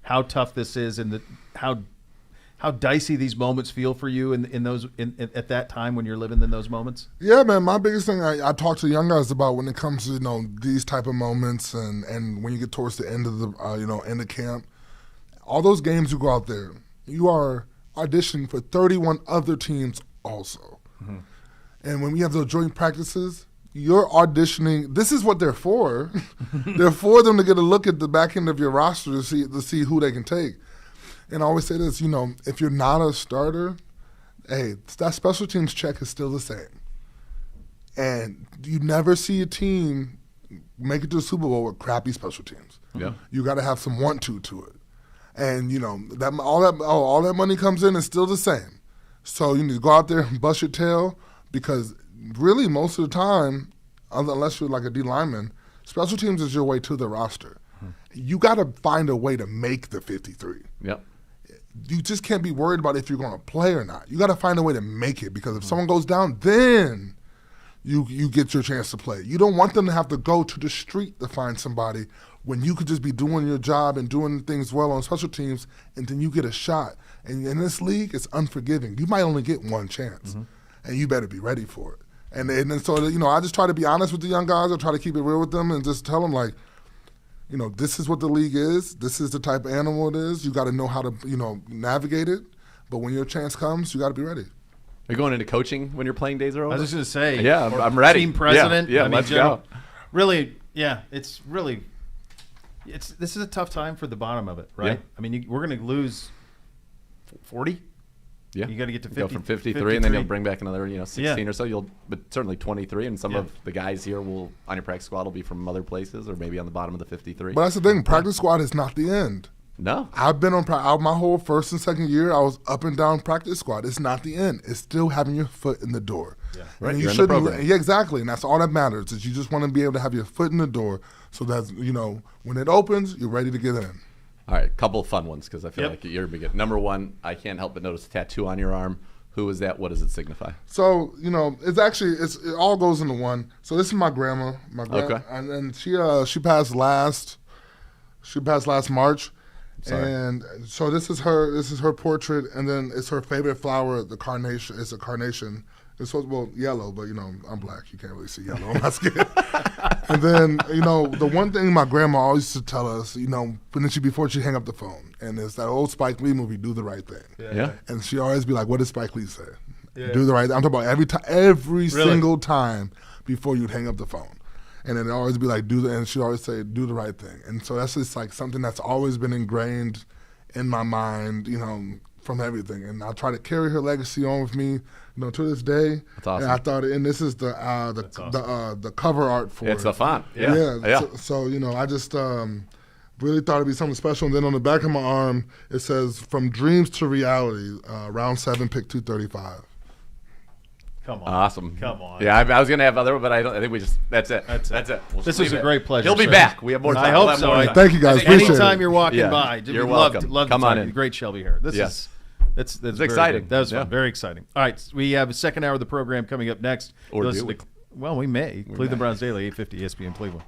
how tough this is and how dicey these moments feel for you at that time when you're living in those moments? Yeah, man. My biggest thing I talk to young guys about when it comes to these type of moments and when you get towards the end of the end of camp, all those games you go out there. You are auditioning for 31 other teams also. Mm-hmm. And when we have those joint practices, you're auditioning. This is what they're for. They're for them to get a look at the back end of your roster to see who they can take. And I always say this, if you're not a starter, hey, that special teams check is still the same. And you never see a team make it to the Super Bowl with crappy special teams. Yeah. You got to have some want-to it. And, all that money comes in is still the same. So you need to go out there and bust your tail because really most of the time, unless you're like a D lineman, special teams is your way to the roster. Hmm. You got to find a way to make the 53. Yep. You just can't be worried about if you're going to play or not. You got to find a way to make it because if someone goes down, then you get your chance to play. You don't want them to have to go to the street to find somebody when you could just be doing your job and doing things well on special teams, and then you get a shot. And in this league, it's unforgiving. You might only get one chance, and you better be ready for it. And then so, I just try to be honest with the young guys. I try to keep it real with them and just tell them, like, this is what the league is. This is the type of animal it is. You got to know how to, navigate it. But when your chance comes, you got to be ready. Are you going into coaching when your playing days are over? I was just going to say. Yeah, I'm ready. Team president. Yeah, let's go. Really, yeah, it's really This is a tough time for the bottom of it, right? Yeah. I mean, we're going to lose 40. Yeah, you got to get to 50, go from 53, and then you'll bring back another 16 or so. But certainly 23, and some of the guys here on your practice squad will be from other places, or maybe on the bottom of the 53. But that's the thing, practice squad is not the end. No, I've been on my whole first and second year. I was up and down practice squad. It's not the end. It's still having your foot in the door. Yeah, right. You're in the program. Yeah, exactly, and that's all that matters. Is you just want to be able to have your foot in the door, so that when it opens, you're ready to get in. All right, a couple of fun ones because I feel like you're big. Number one, I can't help but notice a tattoo on your arm. Who is that? What does it signify? So it all goes into one. So this is my grandma. Okay. And she passed last March. Sorry. And so this is her portrait, and then it's her favorite flower, the carnation. It's a carnation. It's yellow, but I'm black. You can't really see yellow on my skin. And then the one thing my grandma always used to tell us, before she hang up the phone, and it's that old Spike Lee movie, Do the Right Thing. Yeah. And she always be like, "What did Spike Lee say? Yeah. Do the right." I'm talking about every single time before you'd hang up the phone. And then it always be like, and she'd always say, "Do the right thing." And so that's just like something that's always been ingrained in my mind, from everything. And I try to carry her legacy on with me, to this day. That's awesome. And I thought, and this is the cover art for it's the font. Yeah. So I just really thought it'd be something special. And then on the back of my arm, it says, "From dreams to reality, round 7, pick 235. Come on. Awesome. Come on. Yeah, I was going to have other, but I think we just, that's it. We'll this was a great pleasure. He'll be back. We have more time. I hope so. Thank you, guys. Anytime you're walking by, you're welcome. Love Come on in. Great Shelby here. That's exciting. Good. That was fun. Very exciting. All right, so we have a second hour of the program coming up next. Or do we? Well, we may. Cleveland Browns Daily, 850 ESPN Cleveland.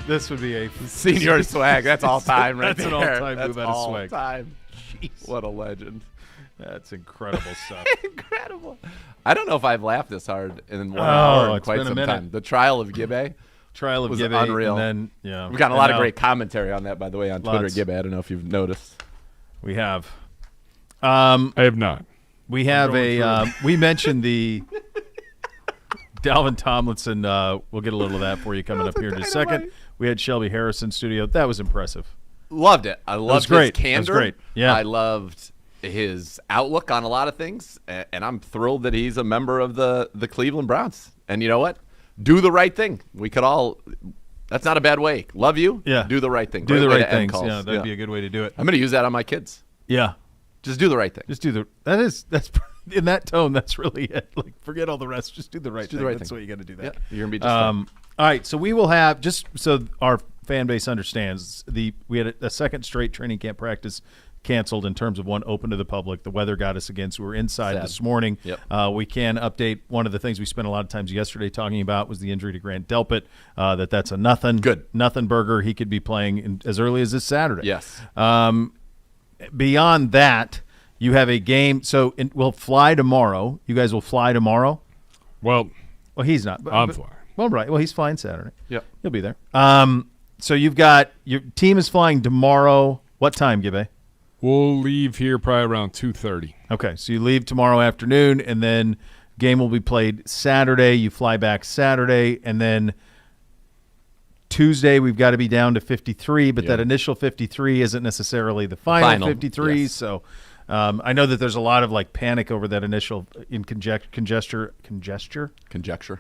This would be a senior swag. That's all time, right That's there. an all-time That's move out of all swag. time. Jeez. What a legend. That's incredible stuff. Incredible. I don't know if I've laughed this hard in 1 hour in it's quite been a some minute. time. The trial of Gibbe. Trial of was Gibbe, unreal. and then We've got a lot of now great commentary on that, by the way, on Twitter. Lots. Gibbe, I don't know if you've noticed. We have. I have not. We have we mentioned the Dalvin Tomlinson. We'll get a little of that for you coming up here in just a second. We had Shelby Harris in studio. That was impressive. Loved it. I loved his candor. That was great. Yeah. I loved his outlook on a lot of things, and I'm thrilled that he's a member of the Cleveland Browns. And you know what? Do the right thing. We could all. That's not a bad way. Love you. Yeah. Do the right thing. Do the way right to end things. calls. Yeah, that'd be a good way to do it. I'm going to use that on my kids. Yeah. Just do the right thing. Just do that's in that tone. That's really it. Like, forget all the rest. Just do the right thing. That's what you got to do. That. Yeah, you're gonna be just fine. All right. So we will have, just so our fan base understands, we had a second straight training camp practice canceled in terms of one open to the public. The weather got us again, so we were inside this morning. Yep. We can update one of the things we spent a lot of times yesterday talking about was the injury to Grant Delpit. That's a nothing burger. He could be playing as early as this Saturday. Yes. Beyond that, you have a game. So we'll fly tomorrow. You guys will fly tomorrow? Well, he's not. I'm flying. Well, right. Well, he's flying Saturday. Yep. He'll be there. So you've got your team is flying tomorrow. What time, Gibbe? We'll leave here probably around 2:30. Okay. So you leave tomorrow afternoon, and then game will be played Saturday. You fly back Saturday, and then Tuesday we've got to be down to 53, but that initial 53 isn't necessarily the final 53. Yes. So I know that there's a lot of like panic over that initial in conjecture. Tomato.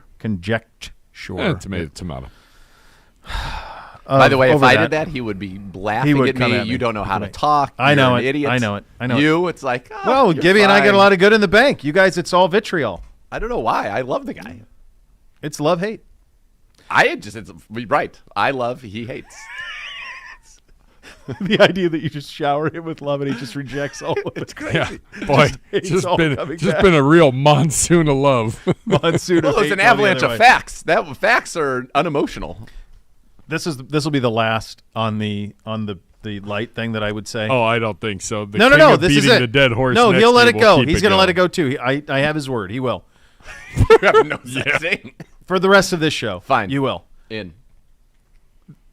By the way, if I did that, he would be laughing at me. You don't know how to talk. I know it. Idiot. I know it. You, it's like, well, Gibby and I get a lot of good in the bank. You guys, it's all vitriol. I don't know why. I love the guy. It's love-hate. It's right. I love, he hates. The idea that you just shower him with love and he just rejects all of it. It's crazy. Yeah. Boy, just been a real monsoon of love. Monsoon of hate. It's an avalanche of facts. Facts are unemotional. This will be the last on the light thing that I would say. Oh, I don't think so. No. This is it. The dead horse. No, he'll let it go. He's going to let it go too. I have his word. He will. You have no such thing. For the rest of this show. Fine. You will. In.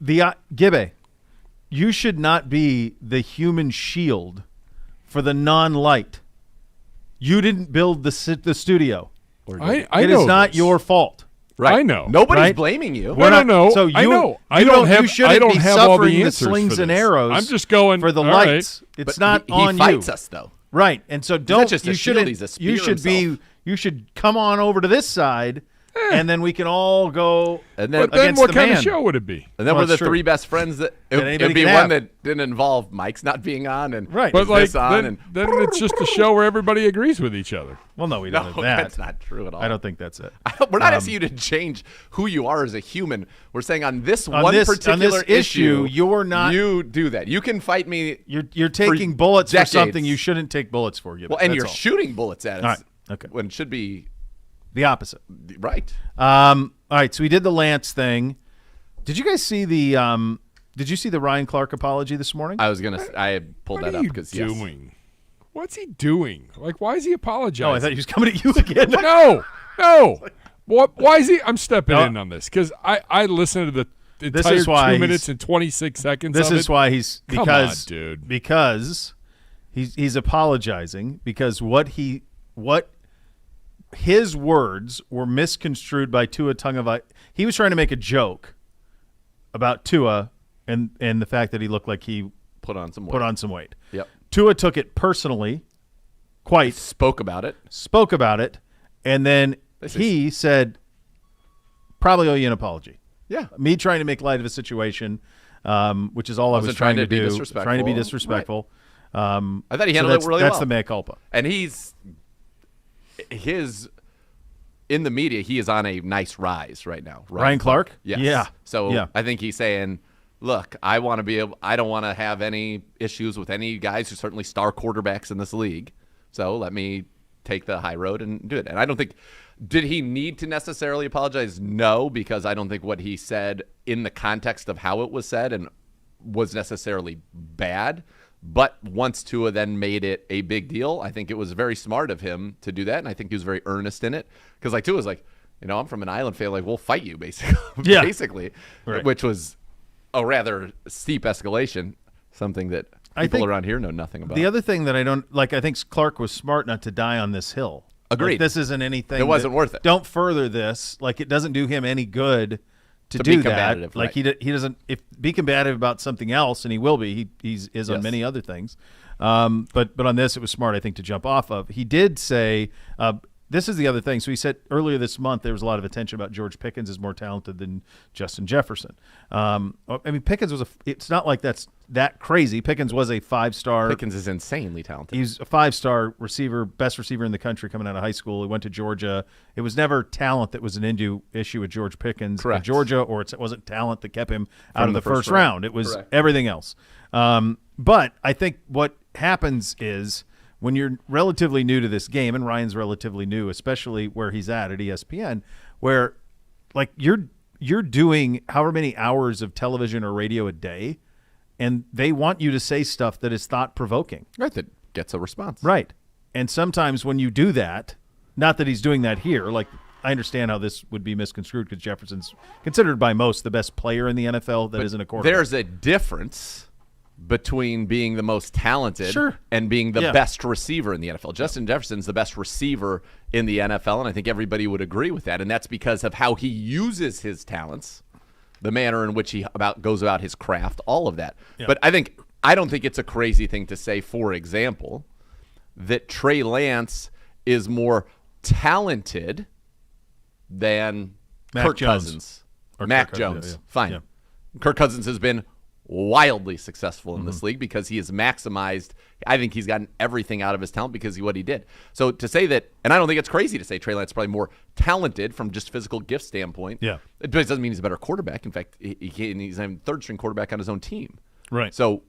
Gibbe, you should not be the human shield for the non-light. You didn't build the studio. I it know is not this. your fault. Right. I know. Nobody's blaming you. No. So I know. I don't have all the answers slings for and this. arrows. I'm just going for the all lights. Right. It's not on you. He fights us though. Right. And so don't. Just you a shield. He's a spear himself. You should come on over to this side. And then we can all go. And then, but then what kind of show would it be? And then we're the three best friends that it would be one that didn't involve Mike's not being on and right. But like then it's just a show where everybody agrees with each other. Well, no, we don't have that. That's not true at all. I don't think that's it. We're not asking you to change who you are as a human. We're saying on this particular issue, you're not. You do that. You can fight me. You're taking bullets for something you shouldn't take bullets for. Well, and you're shooting bullets at us. All right. Okay. When it should be the opposite. Right. All right. So we did the Lance thing. Did you guys see the? Did you see the Ryan Clark apology this morning? I pulled that up because doing? What's he doing? Like, why is he apologizing? Oh, I thought he was coming at you again. No. Why is he? I'm stepping in on this because I listened to the entire 2 minutes and 26 seconds. This is why he's because Come on, dude. Because he's apologizing because what his words were misconstrued by Tua Tagovailoa. He was trying to make a joke about Tua and the fact that he looked like he put on some weight. Yep. Tua took it personally. Spoke about it, and then he said, "Probably owe you an apology." Yeah. Me trying to make light of a situation, which is all I was trying to do. Trying to be disrespectful. Right. I thought he handled it really well. That's the mea culpa. And in the media, he is on a nice rise right now. Ryan Clark? Yes. Yeah. So I think he's saying, look, I don't want to have any issues with any guys who are certainly star quarterbacks in this league. So let me take the high road and do it. And I don't think did he need to necessarily apologize? No, because I don't think what he said in the context of how it was said and was necessarily bad. But once Tua then made it a big deal, I think it was very smart of him to do that, and I think he was very earnest in it. Because like Tua's like, I'm from an island family, like we'll fight you basically, basically, right. Which was a rather steep escalation, something that people around here know nothing about. The other thing that I don't like, I think Clark was smart not to die on this hill. Agreed. Like, this isn't anything. It wasn't worth it. Don't further this. Like it doesn't do him any good to do be that. Combative, like right. he doesn't. If be combative about something else, and he will be. He is on many other things. But on this, it was smart, I think, to jump off of. He did say. This is the other thing. So he said earlier this month there was a lot of attention about George Pickens is more talented than Justin Jefferson. I mean, Pickens was it's not like that's that crazy. Pickens was a 5-star. Pickens is insanely talented. He's a 5-star receiver, best receiver in the country coming out of high school. He went to Georgia. It was never talent that was an issue with George Pickens at Georgia, or it wasn't talent that kept him out of the first round. It was everything else. But I think what happens is, when you're relatively new to this game, and Ryan's relatively new, especially where he's at ESPN, where like you're doing however many hours of television or radio a day, and they want you to say stuff that is thought-provoking. Right, that gets a response. Right. And sometimes when you do that, not that he's doing that here, like I understand how this would be misconstrued because Jefferson's considered by most the best player in the NFL that isn't a quarterback. There's a difference between being the most talented and being the best receiver in the NFL. Justin Jefferson's the best receiver in the NFL, and I think everybody would agree with that, and that's because of how he uses his talents, the manner in which he goes about his craft, all of that. Yeah. But I don't think it's a crazy thing to say, for example, that Trey Lance is more talented than Kirk Cousins. Or Mac Jones. Fine. Yeah. Kirk Cousins has been wildly successful in this league because he has maximized. I think he's gotten everything out of his talent because of what he did. So to say that, and I don't think it's crazy to say Trey Lance is probably more talented from just physical gift standpoint. Yeah, it doesn't mean he's a better quarterback. In fact, he's a third-string quarterback on his own team. Right. So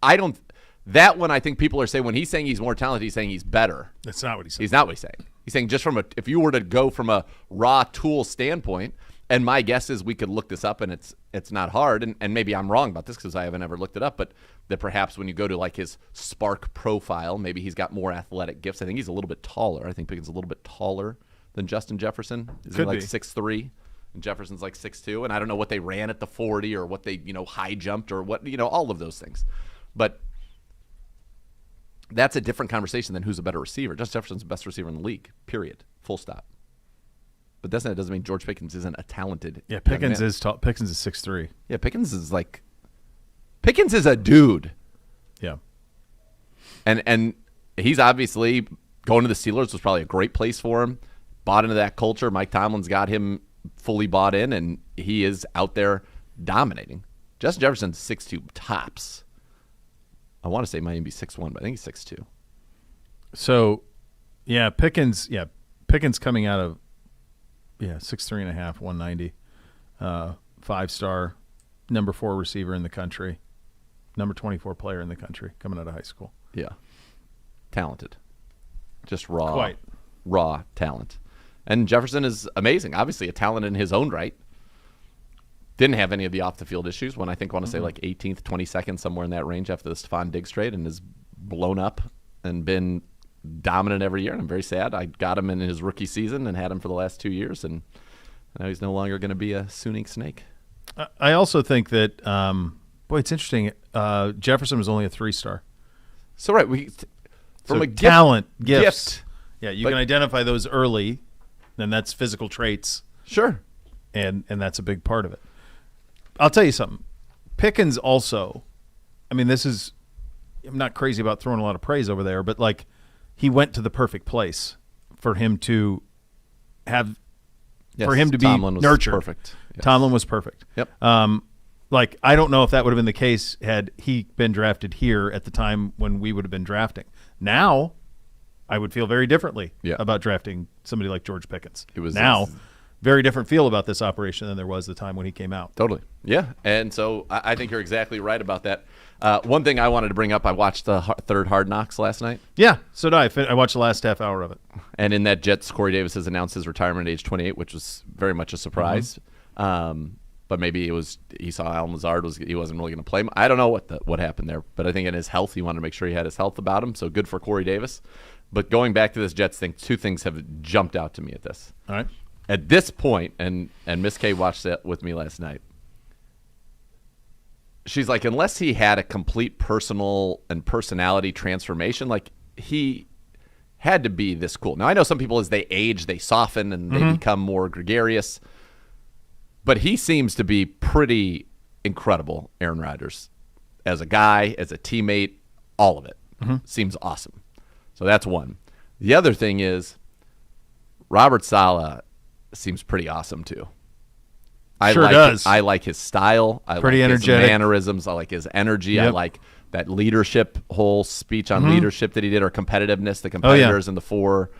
I don't. That one, I think people are saying when he's saying he's more talented, he's saying he's better. That's not what he's saying. He's not what he's saying. He's saying just from if you were to go from a raw tool standpoint. And my guess is we could look this up, and it's not hard, and maybe I'm wrong about this because I haven't ever looked it up, but that perhaps when you go to like his Spark profile, maybe he's got more athletic gifts. I think he's a little bit taller. I think Pickens is a little bit taller than Justin Jefferson. Is he like 6'3", and Jefferson's like 6'2", and I don't know what they ran at the 40 or what they high jumped or what all of those things, but that's a different conversation than who's a better receiver. Justin Jefferson's the best receiver in the league. Period. Full stop. But that doesn't mean George Pickens isn't a talented. Yeah, Pickens is tall. Pickens is 6'3". Yeah, Pickens is a dude. Yeah, and he's obviously going to the Steelers was probably a great place for him. Bought into that culture. Mike Tomlin's got him fully bought in, and he is out there dominating. Justin Jefferson's 6'2" tops. I want to say might even be 6'1", but I think he's 6'2". So, yeah, Pickens coming out of. Yeah, 6'3.5", 190, 5-star, number 4 receiver in the country, number 24 player in the country coming out of high school. Yeah, talented, just raw talent. And Jefferson is amazing. Obviously, a talent in his own right. Didn't have any of the off the field issues. Want to say like 18th, 22nd, somewhere in that range after the Stephon Diggs trade, and has blown up and been dominant every year, and I'm very sad. I got him in his rookie season and had him for the last 2 years, and now he's no longer going to be a Sooning snake. I also think that, it's interesting. Jefferson was only a 3-star. So from a talent, gifts. Yeah, you can identify those early, and that's physical traits. Sure, and that's a big part of it. I'll tell you something. Pickens also. I mean, I'm not crazy about throwing a lot of praise over there, but like. He went to the perfect place for him to have, for him to be nurtured. Perfect. Yes. Tomlin was perfect. Yep. I don't know if that would have been the case had he been drafted here at the time when we would have been drafting. Now, I would feel very differently about drafting somebody like George Pickens. very different feel about this operation than there was the time when he came out. Totally. Yeah. And so I think you're exactly right about that. One thing I wanted to bring up, I watched the third Hard Knocks last night. Yeah, so did I. I watched the last half hour of it. And in that, Jets, Corey Davis has announced his retirement at age 28, which was very much a surprise. But maybe it was he saw Allen Lazard he wasn't really going to play him. I don't know what happened there, but I think in his health, he wanted to make sure he had his health about him. So good for Corey Davis. But going back to this Jets thing, two things have jumped out to me at this. All right. At this point, and Miss K watched that with me last night. She's like, unless he had a complete personal and personality transformation, like he had to be this cool. Now I know some people as they age, they soften and they become more gregarious. But he seems to be pretty incredible, Aaron Rodgers. As a guy, as a teammate, all of it. Seems awesome. So that's one. The other thing is Robert Saleh seems pretty awesome too. I like his style. I pretty like energetic. His mannerisms. I like his energy. Yep. I like that leadership, whole speech on leadership that he did, or competitiveness, the competitors and the four.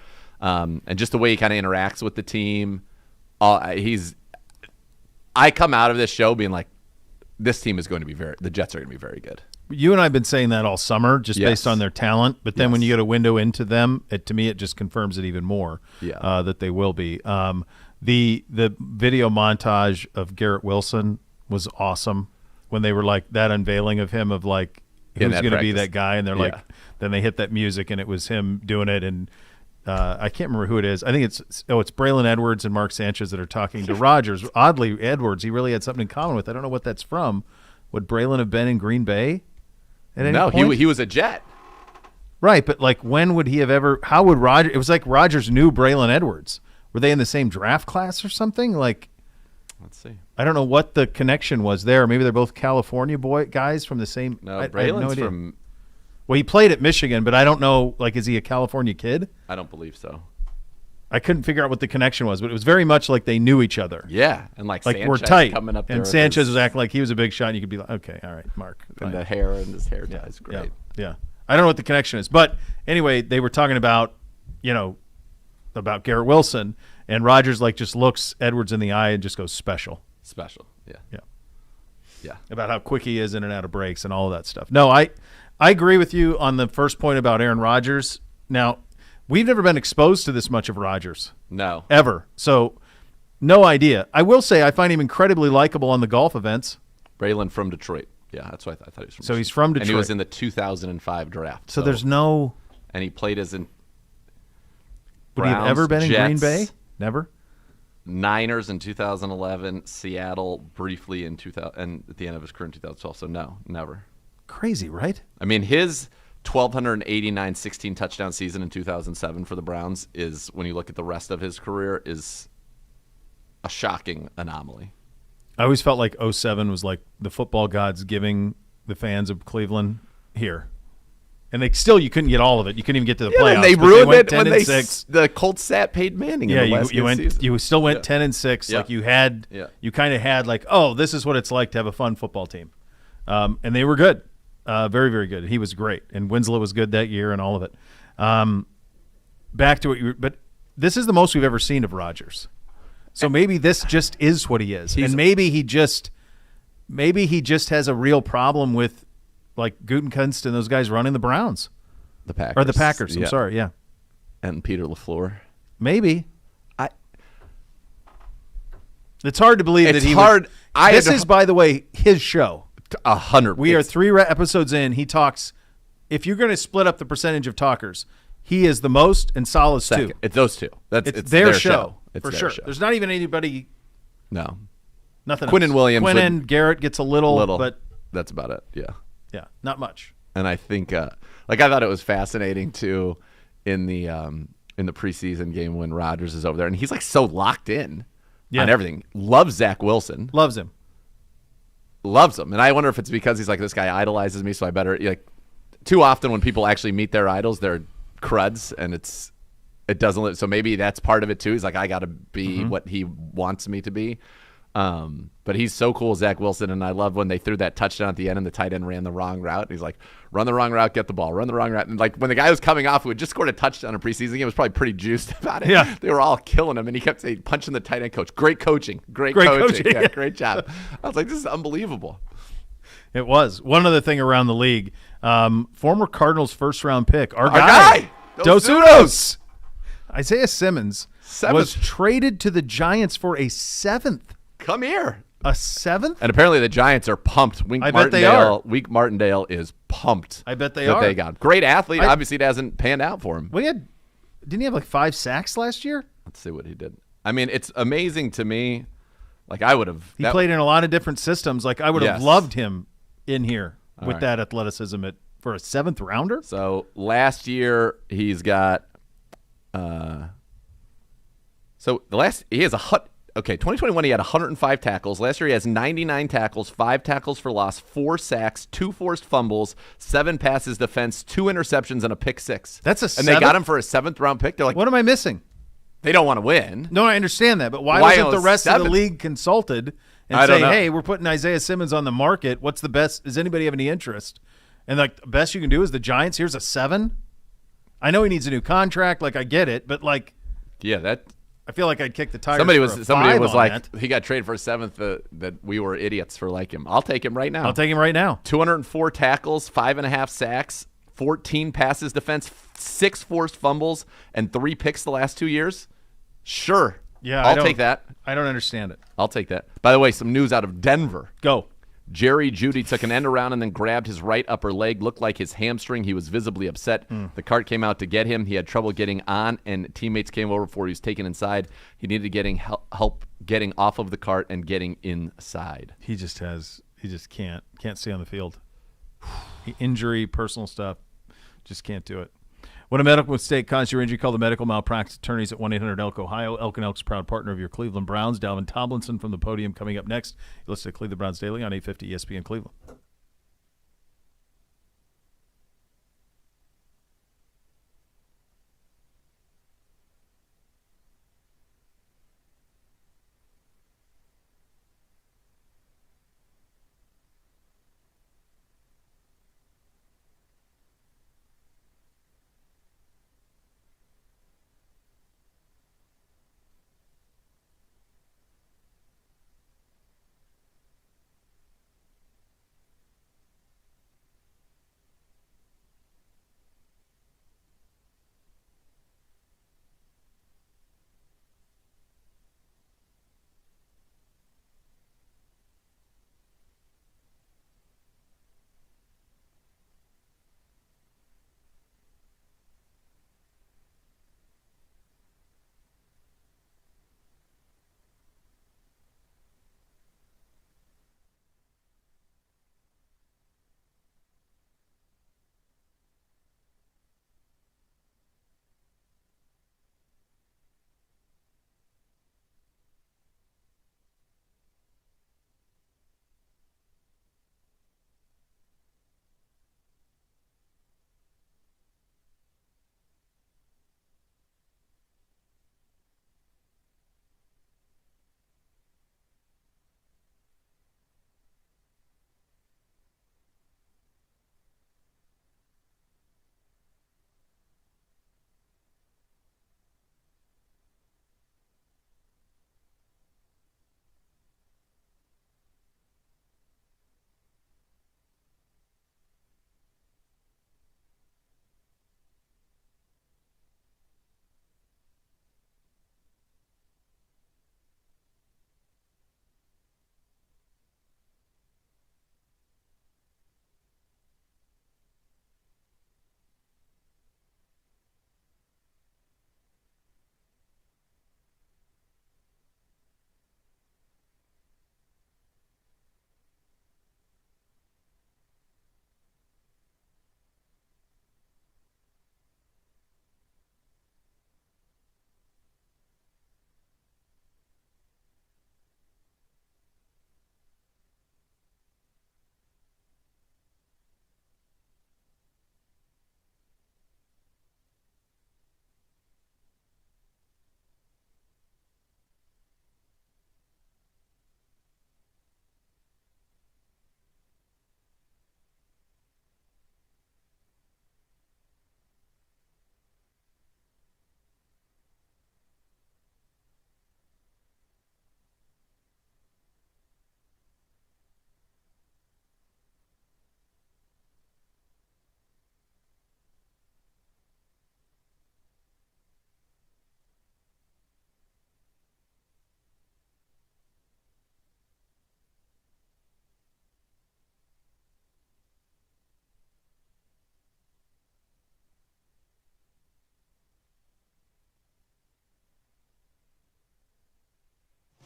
And just the way he kind of interacts with the team. I come out of this show being like, this team is going to be the Jets are going to be very good. You and I have been saying that all summer, just based on their talent. But then when you get a window into them, to me, it just confirms it even more that they will be. The video montage of Garrett Wilson was awesome when they were like that unveiling of him of like who's going to be that guy, and they're like, then they hit that music and it was him doing it, and I can't remember who it is. I think it's Braylon Edwards and Mark Sanchez that are talking to Rodgers. Oddly, Edwards, he really had something in common with. I don't know what that's from. Would Braylon have been in Green Bay at any point? He was a Jet. Right, but like when would he have ever – how would Rodgers – it was like Rodgers knew Braylon Edwards. Were they in the same draft class or something? Like, let's see. I don't know what the connection was there. Maybe they're both California guys from the same – No, Braylon's from – well, he played at Michigan, but I don't know, like, is he a California kid? I don't believe so. I couldn't figure out what the connection was, but it was very much like they knew each other. Yeah, and like Sanchez we're tight. Coming up there. And Sanchez was acting like he was a big shot, and you could be like, okay, all right, Mark. And the hair and his hair tie is great. Yeah. I don't know what the connection is. But anyway, they were talking about, about Garrett Wilson, and Rodgers, like, just looks Edwards in the eye and just goes special. Special, yeah. About how quick he is in and out of breaks and all of that stuff. No, I agree with you on the first point about Aaron Rodgers. Now, we've never been exposed to this much of Rodgers. No. Ever. So, no idea. I will say I find him incredibly likable on the golf events. Braylon from Detroit. Yeah, that's what I thought he was from. So he's from Detroit. And he was in the 2005 draft. So there's no... And he played as in Would he have ever been Jets, in Green Bay? Never? Niners in 2011, Seattle briefly in 2000, and at the end of his career in 2012. So no, never. Crazy, right? I mean, his 1,289 16 touchdown season in 2007 for the Browns is, when you look at the rest of his career, is a shocking anomaly. I always felt like 2007 was like the football gods giving the fans of Cleveland here. And you couldn't get all of it. You couldn't even get to the playoffs. And they ruined it when the Colts sat Peyton Manning in the last season. You still went 10-6. Like you kind of had like, oh, this is what it's like to have a fun football team. And they were good. Very, very good. He was great. And Winslow was good that year and all of it. Back to but this is the most we've ever seen of Rodgers. So maybe this just is what he is. And maybe he just has a real problem with like Gutekunst and those guys running the Browns. The Packers. Or the Packers, I'm sorry, yeah. And Peter LaFleur. Maybe. It's hard to believe that he hard. This is, by the way, his show. 100%. We are 3 episodes in. He talks. If you're going to split up the percentage of talkers, he is the most and Saleh's second. 2. It's those two. It's their show. It's for their sure. show. There's not even anybody. No. Nothing Quinnen else. Williams. Quinnen, Garrett gets a little, but that's about it. Yeah. Yeah, not much. And I think, I thought it was fascinating too, in the preseason game when Rodgers is over there, and he's like so locked in on everything. Loves Zach Wilson. Loves him. And I wonder if it's because he's like, this guy idolizes me, so I better like. Too often when people actually meet their idols, they're cruds, and it doesn't. So maybe that's part of it too. He's like, I got to be what he wants me to be. But he's so cool, Zach Wilson, and I love when they threw that touchdown at the end and the tight end ran the wrong route. He's like, run the wrong route, get the ball, run the wrong route. And like when the guy was coming off who had just scored a touchdown in a preseason game was probably pretty juiced about it. Yeah. They were all killing him, and he kept saying, punching the tight end coach. Great coaching. Great coaching. Yeah, great job. I was like, this is unbelievable. It was. One other thing around the league, former Cardinals first-round pick, our guy. Dos Unos. Isaiah Simmons was traded to the Giants for a 7th. Come here. A 7th? And apparently the Giants are pumped. I bet they are. Wink Martindale is pumped. I bet they are. They got great athlete. Obviously, it hasn't panned out for him. Well, didn't he have like 5 sacks last year? Let's see what he did. I mean, it's amazing to me. Like I would have. He played in a lot of different systems. Like I would have loved him in here with that athleticism for a 7th rounder. So last year he's got. He has 2021 he had 105 tackles. Last year he has 99 tackles, 5 tackles for loss, 4 sacks, 2 forced fumbles, 7 passes defense, 2 interceptions, and a pick 6. That's a 7th? And they got him for a 7th round pick. They're like, what am I missing? They don't want to win. No, I understand that, but why wasn't the rest of the league consulted and say, hey, we're putting Isaiah Simmons on the market. What's the best? Does anybody have any interest? And like the best you can do is the Giants. Here's a 7. I know he needs a new contract. Like I get it, but like, I feel like I'd kick the tires. Somebody was like, he got traded for a 7th. That we were idiots for like him. I'll take him right now. 204 tackles, 5.5 sacks, 14 passes defense, 6 forced fumbles, and 3 picks the last 2 years. Sure. Yeah, I'll take that. I don't understand it. I'll take that. By the way, some news out of Denver. Go. Jerry Jeudy took an end around and then grabbed his right upper leg. Looked like his hamstring. He was visibly upset. The cart came out to get him. He had trouble getting on, and teammates came over before he was taken inside. He needed help getting off of the cart and getting inside. He just can't stay on the field. Injury, personal stuff, just can't do it. When a medical mistake caused your injury, call the medical malpractice attorneys at 1-800-ELK Ohio. Elk & Elk's proud partner of your Cleveland Browns. Dalvin Tomlinson from the podium coming up next. You listen to Cleveland Browns Daily on 850 ESPN Cleveland.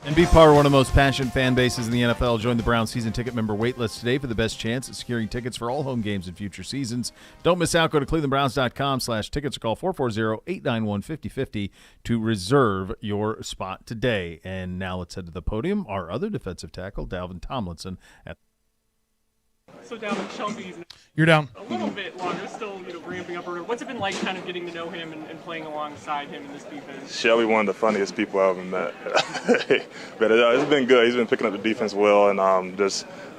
And be part of one of the most passionate fan bases in the NFL. Join the Browns season ticket member waitlist today for the best chance at securing tickets for all home games in future seasons. Don't miss out. Go to clevelandbrowns.com/tickets or call 440-891-5050 to reserve your spot today. And now let's head to the podium. Our other defensive tackle, Dalvin Tomlinson. So Dalvin, Shelby's You're down. A little bit longer, still ramping up. What's it been like kind of getting to know him and playing alongside him in this defense? Shelby, one of the funniest people I've ever met. But it's been good. He's been picking up the defense well, and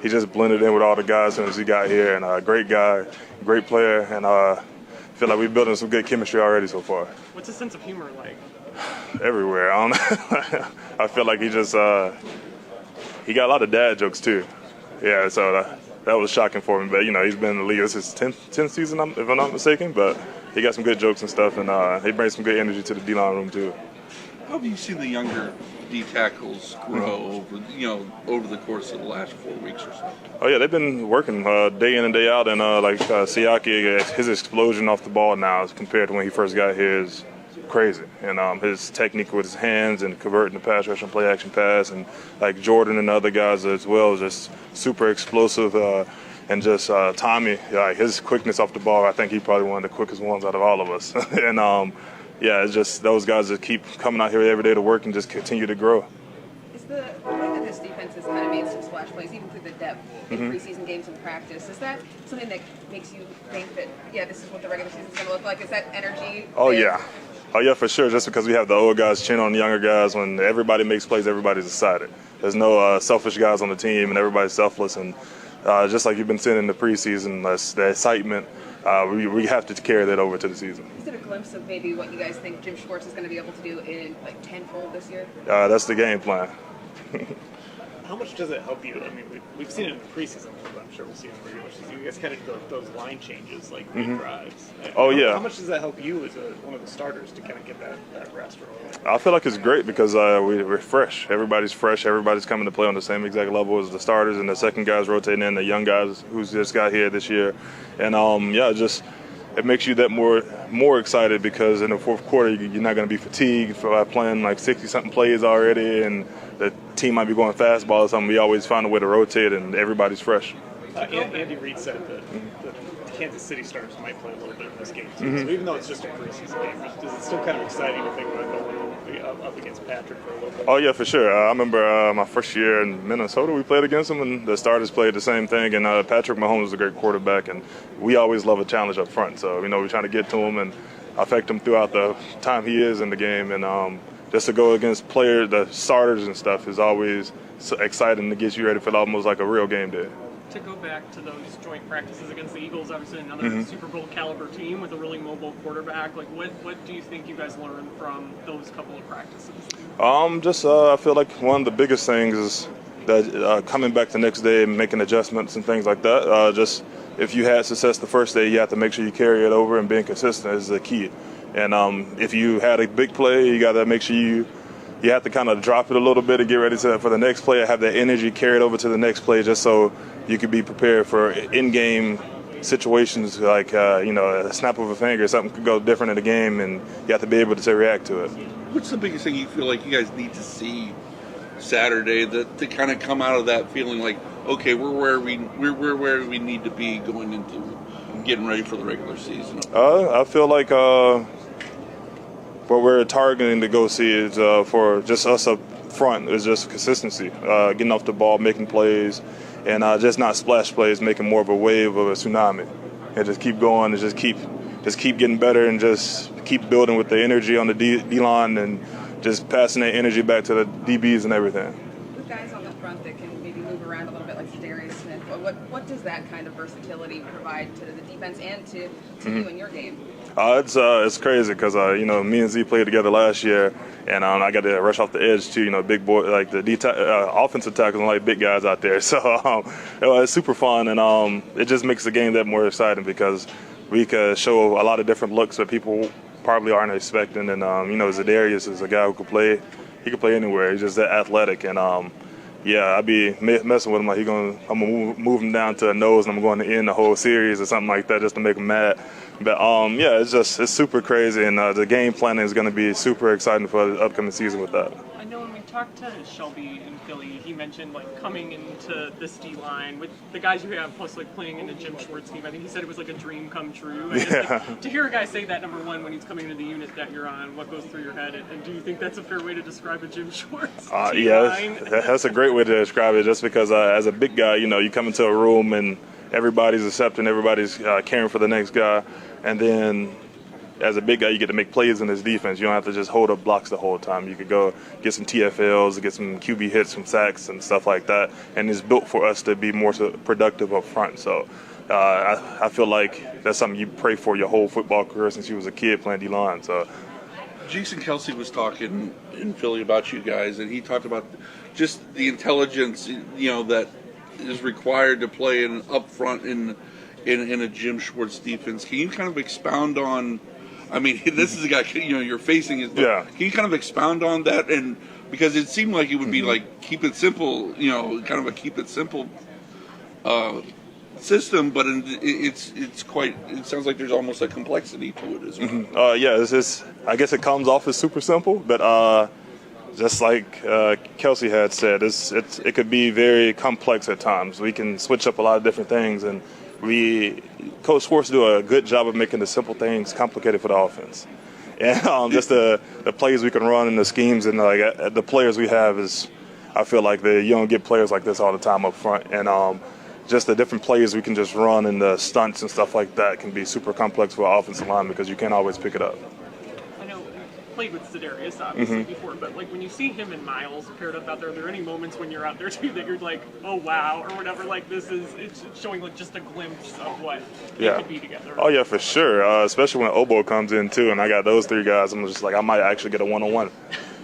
he just blended in with all the guys as soon as he got here. And great guy, great player, and I feel like we're building some good chemistry already so far. What's his sense of humor like? Everywhere. I don't know. I feel like he got a lot of dad jokes too. Yeah, so that was shocking for me. But he's been in the league. This is his 10th season, if I'm not mistaken. But he got some good jokes and stuff, and he brings some good energy to the D-line room too. How have you seen the younger D tackles grow over the course of the last 4 weeks or so? Oh yeah, they've been working day in and day out, and Siaki, his explosion off the ball now as compared to when he first got here is crazy. And his technique with his hands and converting the pass rush and play action pass, and like Jordan and the other guys as well, is just super explosive. And just Tommy, his quickness off the ball, I think he's probably one of the quickest ones out of all of us. And it's just those guys that keep coming out here every day to work and just continue to grow. Is the way that this defense has kind of made some splash plays, even through the depth in preseason games and practice, is that something that makes you think that, this is what the regular season is going to look like? Is that energy? Oh, yeah. Oh, yeah, for sure. Just because we have the old guys cheering on the younger guys, when everybody makes plays, everybody's excited. There's no selfish guys on the team, and everybody's selfless. And just like you've been seeing in the preseason, the excitement, we have to carry that over to the season. Is it a glimpse of maybe what you guys think Jim Schwartz is going to be able to do in tenfold this year? That's the game plan. How much does it help you? I mean, we've seen it in the preseason, but I'm sure we'll see it in the regular season. You guys kind of do those line changes, like big drives. Yeah. How much does that help you as one of the starters to kind of get that rest? I feel like it's great because we're fresh. Everybody's fresh. Everybody's coming to play on the same exact level as the starters, and the second guys rotating in, the young guys who's just got here this year. And it makes you that more excited because in the fourth quarter you're not going to be fatigued for playing like 60-something plays already, and the team might be going fastball or something. We always find a way to rotate, and everybody's fresh. Andy Reid said that the Kansas City starters might play a little bit in this game too. So even though it's just a preseason game, is it still kind of exciting to think about going up against Patrick for a little bit? Oh yeah, for sure. I remember my first year in Minnesota, we played against him, and the starters played the same thing. And Patrick Mahomes is a great quarterback, and we always love a challenge up front. So we're trying to get to him and affect him throughout the time he is in the game. And just to go against the starters and stuff is always so exciting to get you ready for almost like a real game day. To go back to those joint practices against the Eagles, obviously another Super Bowl caliber team with a really mobile quarterback. Like, what do you think you guys learned from those couple of practices? I feel like one of the biggest things is that coming back the next day and making adjustments and things like that. If you had success the first day, you have to make sure you carry it over, and being consistent is the key. And if you had a big play, you got to make sure you have to kind of drop it a little bit and get ready for the next play. Have that energy carried over to the next play, just so you could be prepared for in-game situations like a snap of a finger. Something could go different in the game, and you have to be able to react to it. What's the biggest thing you feel like you guys need to see Saturday to kind of come out of that feeling like, okay, we're where we need to be going into getting ready for the regular season? I feel like what we're targeting to go see is for just us up front is just consistency, getting off the ball, making plays, and just not splash plays, making more of a wave of a tsunami, and just keep going and just keep getting better and just keep building with the energy on the D-line and just passing that energy back to the DBs and everything. With guys on the front that can maybe move around a little bit like Darius Smith, what does that kind of versatility provide to the defense and to you in your game? It's crazy because me and Z played together last year, and I got to rush off the edge too. Big boy, like the offensive tackles, and like big guys out there. So it's super fun, and it just makes the game that more exciting because we could show a lot of different looks that people probably aren't expecting. And Zadarius is a guy who could play. He could play anywhere. He's just that athletic, and I'd be messing with him like I'm gonna move him down to a nose, and I'm going to end the whole series or something like that just to make him mad. But it's super crazy, and the game planning is going to be super exciting for the upcoming season with that. I know when we talked to Shelby in Philly, he mentioned like coming into this D line with the guys you have, plus like playing in the Jim Schwartz team. I think he said it was like a dream come true. I guess, like, to hear a guy say that, number one, when he's coming into the unit that you're on, what goes through your head, and do you think that's a fair way to describe a Jim Schwartz line? That's a great way to describe it. Just because as a big guy, you come into a room and everybody's accepting, everybody's caring for the next guy, and then as a big guy, you get to make plays in this defense. You don't have to just hold up blocks the whole time. You could go get some TFLs, get some QB hits, some sacks, and stuff like that. And it's built for us to be more productive up front. So I feel like that's something you pray for your whole football career since you was a kid playing D-line. So Jason Kelsey was talking in Philly about you guys, and he talked about just the intelligence, that is required to play up front in a Jim Schwartz defense. Can you kind of expound on? I mean, this is a guy you're facing. Can you kind of expound on that? And because it seemed like it would be like keep it simple, kind of a keep it simple system, but it's quite. It sounds like there's almost a complexity to it as well. It's just. I guess it comes off as super simple, but just like Kelsey had said, it could be very complex at times. We can switch up a lot of different things, and Coach Schwartz do a good job of making the simple things complicated for the offense. And just the plays we can run and the schemes and the players we have I feel like you don't get players like this all the time up front. And just the different plays we can just run and the stunts and stuff like that can be super complex for an offensive line because you can't always pick it up. Played with Za'Darius obviously before, but like when you see him and Miles paired up out there, are there any moments when you're out there too that you're like, oh wow, or whatever? Like it's showing like just a glimpse of what they could be together. Oh yeah, for sure. Especially when Obo comes in too, and I got those three guys. I'm just like, I might actually get a one-on-one,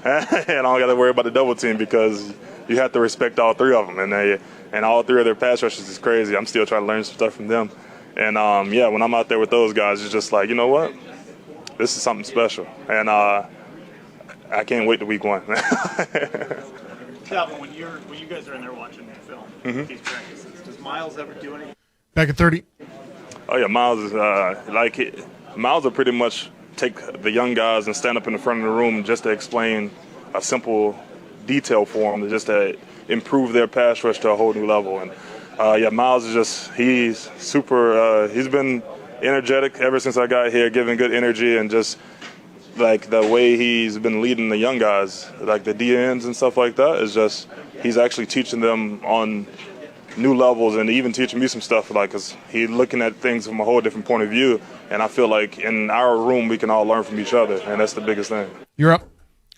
and I don't got to worry about the double team because you have to respect all three of them, and all three of their pass rushes is crazy. I'm still trying to learn some stuff from them, and when I'm out there with those guys, it's just like, you know what? This is something special, and I can't wait to week one. Dalvin, when you guys are in there watching the film, these practices, does Miles ever do anything? Back at 30. Oh yeah, Miles is Miles will pretty much take the young guys and stand up in the front of the room just to explain a simple detail for them, just to improve their pass rush to a whole new level. And Miles is he's super. He's been energetic ever since I got here, giving good energy, and just like the way he's been leading the young guys, like the DNs and stuff like that, is just he's actually teaching them on new levels and even teaching me some stuff, like, because he's looking at things from a whole different point of view, and I feel like in our room we can all learn from each other, and that's the biggest thing. You're up.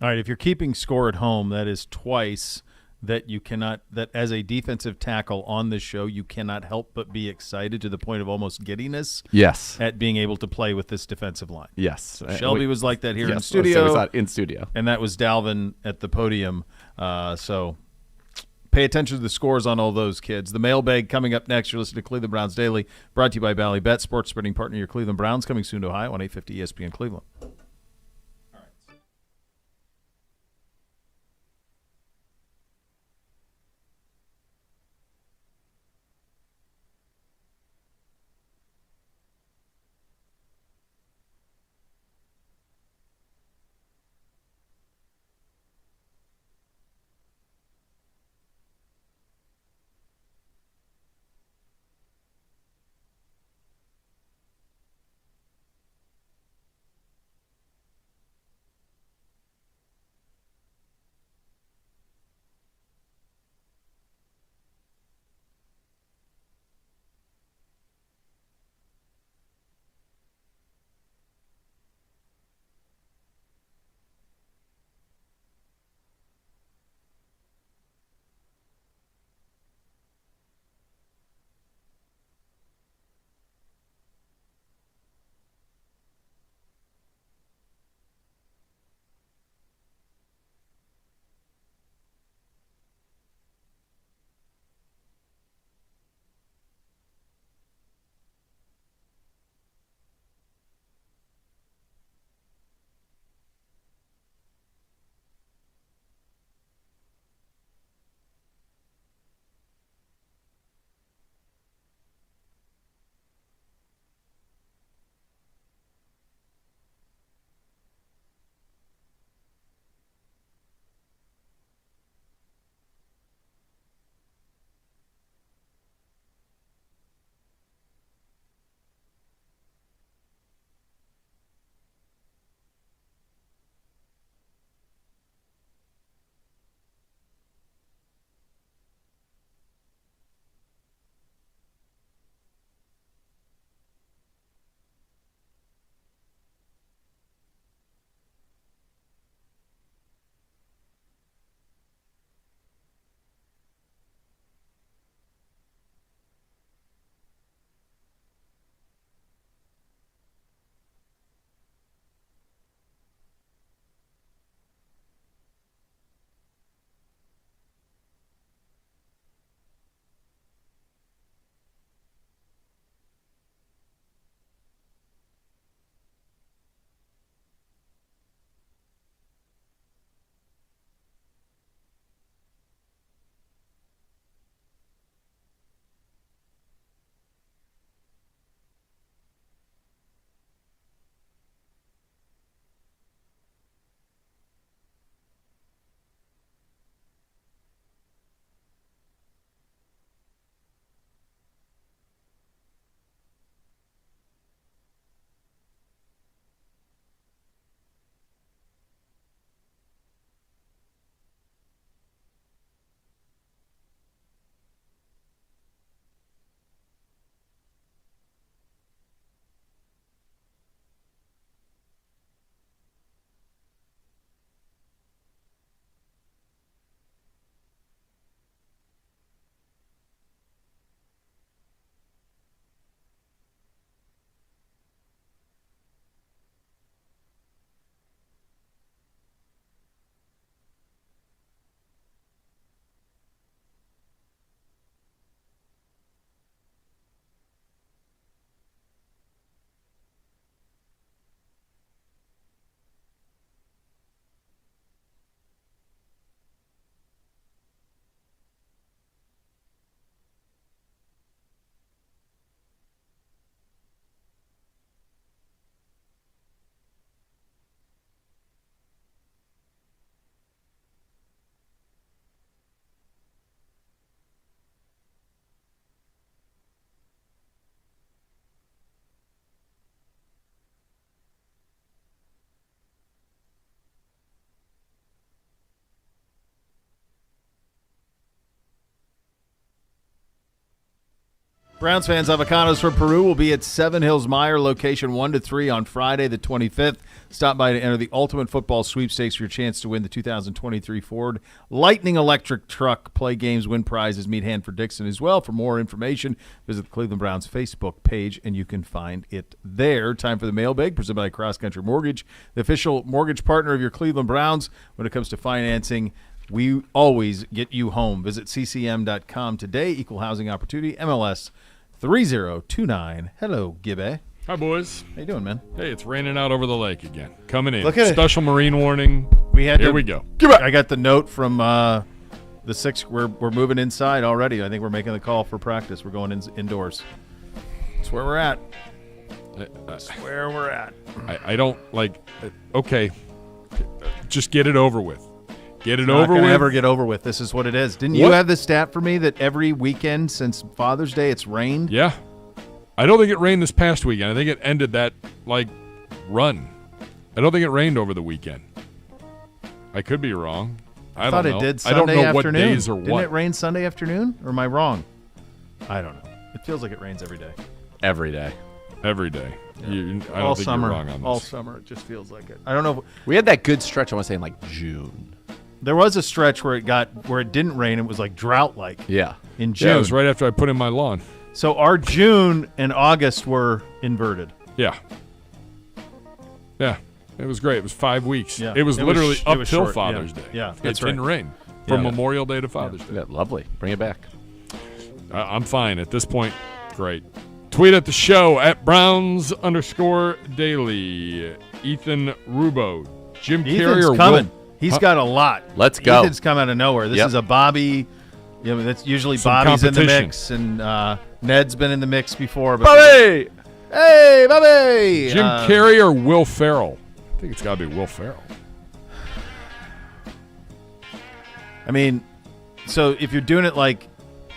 All right, if you're keeping score at home, that is twice that you cannot, that as a defensive tackle on this show, you cannot help but be excited to the point of almost giddiness. Yes. At being able to play with this defensive line. Yes. So Shelby was like that here in so studio. was that in studio. And that was Dalvin at the podium. So pay attention to the scores on all those kids. The mailbag coming up next. You're listening to Cleveland Browns Daily, brought to you by Bally Bet, sports betting partner of your Cleveland Browns, coming soon to Ohio on 850 ESPN Cleveland. Browns fans, avocados from Peru will be at Seven Hills Meyer, location 1 to 3 on Friday the 25th. Stop by to enter the Ultimate Football Sweepstakes for your chance to win the 2023 Ford Lightning Electric Truck. Play games, win prizes, meet Hanford-Dixon as well. For more information, visit the Cleveland Browns Facebook page, and you can find it there. Time for the Mailbag, presented by Cross Country Mortgage, the official mortgage partner of your Cleveland Browns. When it comes to financing, we always get you home. Visit ccm.com today. Equal housing opportunity, MLS 3029. Hello, Gibby. Hi, boys. How you doing, man? Hey, it's raining out over the lake again. Coming in. Look at it. Special marine warning. Here we go. I got the note from the 6th. We're moving inside already. I think we're making the call for practice. We're going indoors. That's where we're at. That's where we're at. I don't okay. Just get it over with. Get it over with. Not gonna ever get over with. This is what it is. Didn't you have the stat for me that every weekend since Father's Day it's rained? Yeah. I don't think it rained this past weekend. I think it ended that run. I don't think it rained over the weekend. I could be wrong. I thought don't know. It did Sunday I don't know afternoon. what days or what. Didn't it rain Sunday afternoon? Or am I wrong? I don't know. It feels like it rains every day. Every day. Every day. Yeah. I don't think you're wrong on this. All summer, it just feels like it. I don't know. We had that good stretch, I want to say, in June. There was a stretch where it didn't rain. It was drought-like. Yeah. In June. Yeah, it was right after I put in my lawn. So our June and August were inverted. Yeah. Yeah. It was great. It was 5 weeks. Yeah. It was literally up till short. Father's Day. Yeah, it that's didn't rain from Memorial Day to Father's Day. Yeah, lovely. Bring it back. I'm fine at this point. Great. Tweet at the show at Browns_daily. Ethan Rubo. Jim Carrey coming. He's got a lot. Let's go. Ethan's come out of nowhere. This is a Bobby. That's usually Some Bobby's in the competition. mix, and Ned's been in the mix before. But Bobby! Hey, Bobby! Jim Carrey or Will Ferrell? I think it's got to be Will Ferrell. I mean, so if you're doing it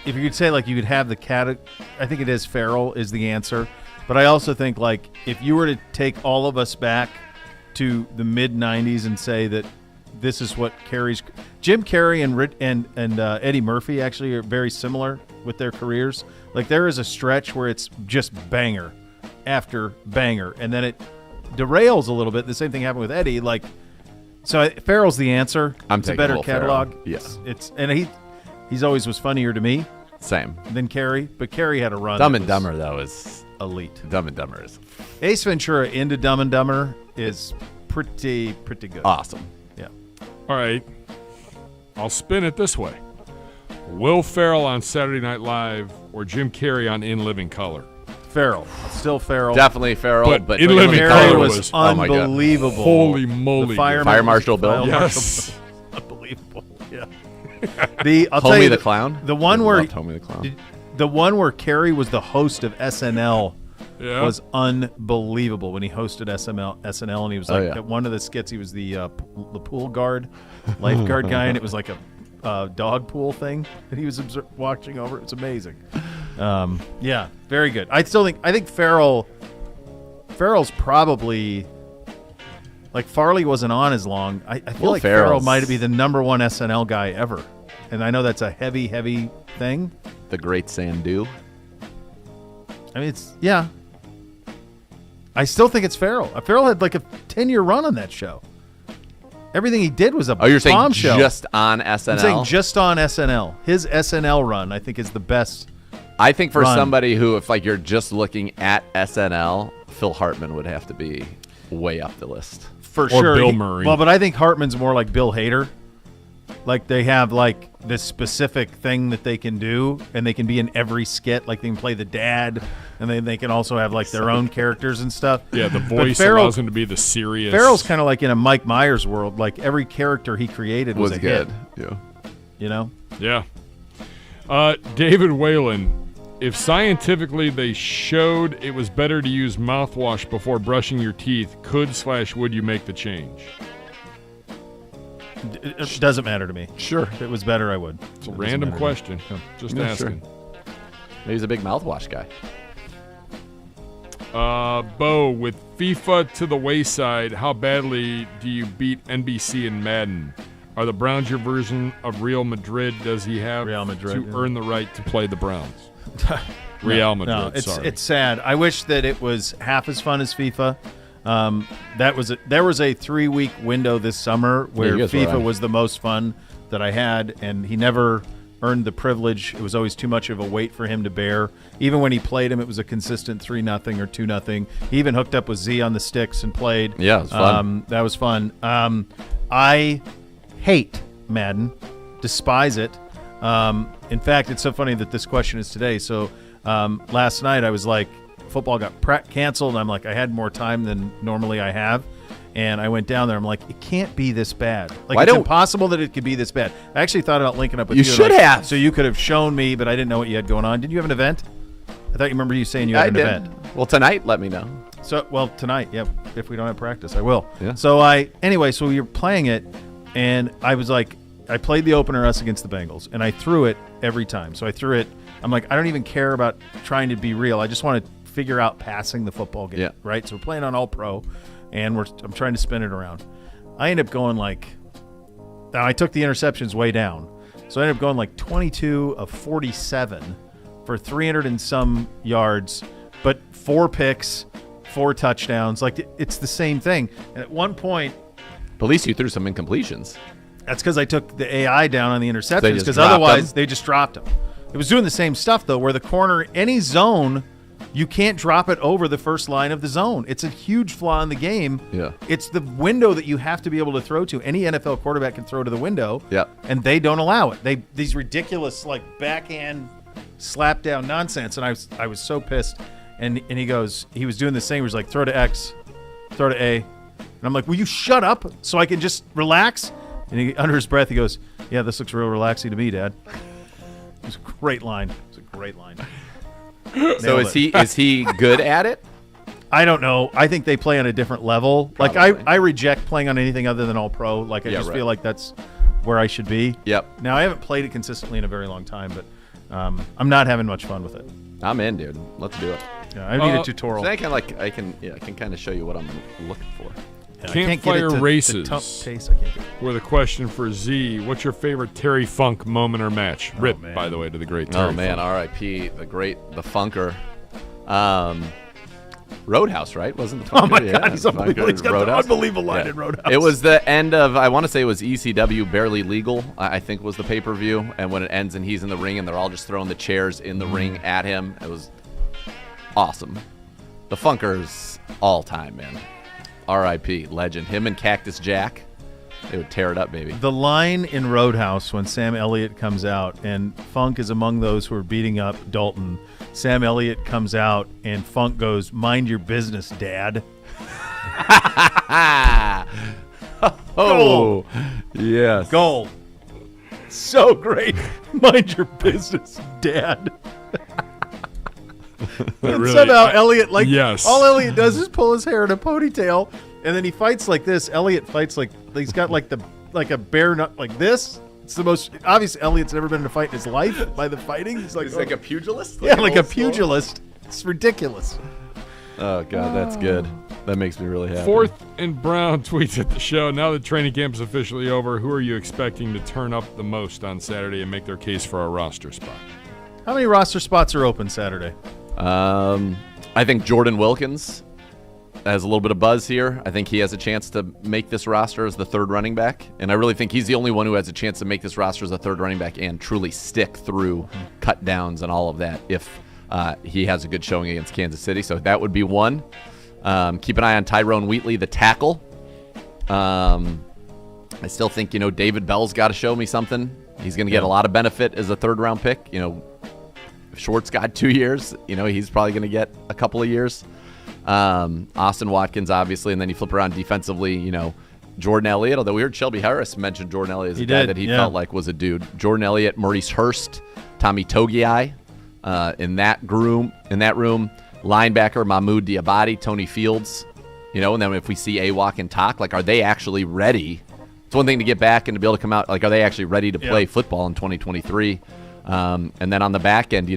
if you could say you could have the cat, I think it is Ferrell is the answer. But I also think if you were to take all of us back to the mid '90s and say that this is what Jim Carrey and Eddie Murphy actually are very similar with their careers. There is a stretch where it's just banger after banger, and then it derails a little bit. The same thing happened with Eddie. So Ferrell's the answer. I'm it's a taking better Will catalog. Ferrell. Yes, he's always was funnier to me. Same Than Carrey, but Carrey had a run. Dumb and Dumber though is elite. Dumb and Dumber is Ace Ventura into Dumb and Dumber is pretty good. awesome. Yeah. All right. I'll spin it this way. Will Ferrell on Saturday Night Live or Jim Carrey on In Living Color? Ferrell. Still Ferrell. Definitely Ferrell, but In Living Carrey Color was unbelievable. Holy moly. The Fire Marshal Bill. Yes. Unbelievable. Yeah. I'll tell you the Clown. The one where Homie the Clown. The one where Carrey was the host of SNL was unbelievable when he hosted SNL, and he was at one of the skits. He was the pool guard, lifeguard guy, and it was a dog pool thing that he was watching over. It's amazing. Yeah, very good. I think Ferrell's probably Farley wasn't on as long. I feel like Ferrell might be the number one SNL guy ever, and I know that's a heavy thing. The Great Sandu. I mean, I still think it's Ferrell. Ferrell had a 10-year run on that show. Everything he did was a you're saying bombshell. Just on SNL? I'm saying just on SNL. His SNL run, I think, is the best. I think for somebody who, if you're just looking at SNL, Phil Hartman would have to be way up the list. For sure. Bill Murray. Well, but I think Hartman's more like Bill Hader. They have this specific thing that they can do, and they can be in every skit. They can play the dad, and they can also have their own characters and stuff. Yeah, the voice allows him to be the serious. Ferrell's kind of in a Mike Myers world. Every character he created was a good. Hit. Yeah. You know? Yeah. David Whalen, if scientifically they showed it was better to use mouthwash before brushing your teeth, would you make the change? It doesn't matter to me. Sure. If it was better, I would. It's a random question. Just asking. Sure. Maybe he's a big mouthwash guy. Bo, with FIFA to the wayside, how badly do you beat NBC in Madden? Are the Browns your version of Real Madrid? Does he have Real Madrid, to earn the right to play the Browns? Real Madrid. No, sorry. It's sad. I wish that it was half as fun as FIFA. There was a 3-week window this summer where FIFA was the most fun that I had, and he never earned the privilege. It was always too much of a weight for him to bear. Even when he played him, it was a consistent 3-0 or 2-0. He even hooked up with Z on the sticks and played. Yeah, it was fun. That was fun. I hate Madden, despise it. In fact, it's so funny that this question is today. So last night I was like, football got canceled, and I'm like, I had more time than normally I have. And I went down there. I'm like, it can't be this bad. Like, it's impossible that it could be this bad. I actually thought about linking up with you. You should have. So you could have shown me, but I didn't know what you had going on. Didn't you have an event? I thought you remember you saying you had an event. Well, tonight, let me know. So, tonight, yeah. If we don't have practice, I will. Yeah. So so we were playing it, and I was like, I played the opener us against the Bengals, and I threw it every time. So I threw it. I'm like, I don't even care about trying to be real. I just want to figure out passing the football game. Yeah. Right. So we're playing on All Pro. And I'm trying to spin it around. I end up going I took the interceptions way down. So I ended up going 22 of 47 for 300 and some yards, but 4 picks, 4 touchdowns. It's the same thing. And at one point, but at least you threw some incompletions. That's because I took the AI down on the interceptions, because otherwise they just dropped them. It was doing the same stuff, though, where the corner, any zone, you can't drop it over the first line of the zone. It's a huge flaw in the game. Yeah. It's the window that you have to be able to throw to. Any NFL quarterback can throw to the window. Yeah. And they don't allow it. These ridiculous backhand slap down nonsense. And I was so pissed. And he was doing this thing where he's like, throw to X, throw to A. And I'm like, will you shut up so I can just relax? And under his breath he goes, yeah, this looks real relaxing to me, Dad. It was a great line. So is he good at it? I don't know. I think they play on a different level. Probably. I reject playing on anything other than All Pro. I feel like that's where I should be. Yep. Now I haven't played it consistently in a very long time, but I'm not having much fun with it. I'm in, dude. Let's do it. Yeah, I need a tutorial. So I can kind of show you what I'm looking for. Yeah, Campfire Races. Pace, I can't get it. With a question for Z. What's your favorite Terry Funk moment or match? RIP, by the way, to the great Terry Oh, man. Funk. R.I.P. The Funker. Roadhouse, right? Wasn't the Funker? Oh, my yeah, God. He's unbelievable. He's got Roadhouse. the unbelievable line in Roadhouse. It was the end of, I want to say it was ECW Barely Legal, I think was the pay-per-view. And when it ends and he's in the ring and they're all just throwing the chairs in the ring at him, it was awesome. The Funker's all time, man. R.I.P. Legend. Him and Cactus Jack, they would tear it up, baby. The line in Roadhouse when Sam Elliott comes out and Funk is among those who are beating up Dalton. Sam Elliott comes out and Funk goes, "Mind your business, Dad." Oh, yes. Gold. So great. Mind your business, Dad. And Really, somehow Elliott, yes. all Elliott does is pull his hair in a ponytail, and then he fights like this. Elliott fights he's got a bear nut like this. It's the most obvious. Elliott's never been in a fight in his life by the fighting. He's like a pugilist? Yeah, like a pugilist. It's ridiculous. Oh, God, that's good. That makes me really happy. Fourth and Brown tweets at the show. Now that training camp is officially over, who are you expecting to turn up the most on Saturday and make their case for a roster spot? How many roster spots are open Saturday? I think Jordan Wilkins has a little bit of buzz here. I think he has a chance to make this roster as the third running back. And I really think he's the only one who has a chance to make this roster as a third running back and truly stick through cut downs and all of that if he has a good showing against Kansas City. So that would be one. Keep an eye on Tyrone Wheatley, the tackle. I still think, David Bell's got to show me something. He's going to get a lot of benefit as a third-round pick. If Short's got 2 years, he's probably going to get a couple of years. Austin Watkins, obviously, and then you flip around defensively, Jordan Elliott, although we heard Shelby Harris mention Jordan Elliott as a guy that he felt like was a dude. Jordan Elliott, Maurice Hurst, Tommy Togiai in that room. Linebacker, Mahmoud Diabate, Tony Fields, and then if we see Awak and Tak, are they actually ready? It's one thing to get back and to be able to come out, are they actually ready to play football in 2023? And then on the back end,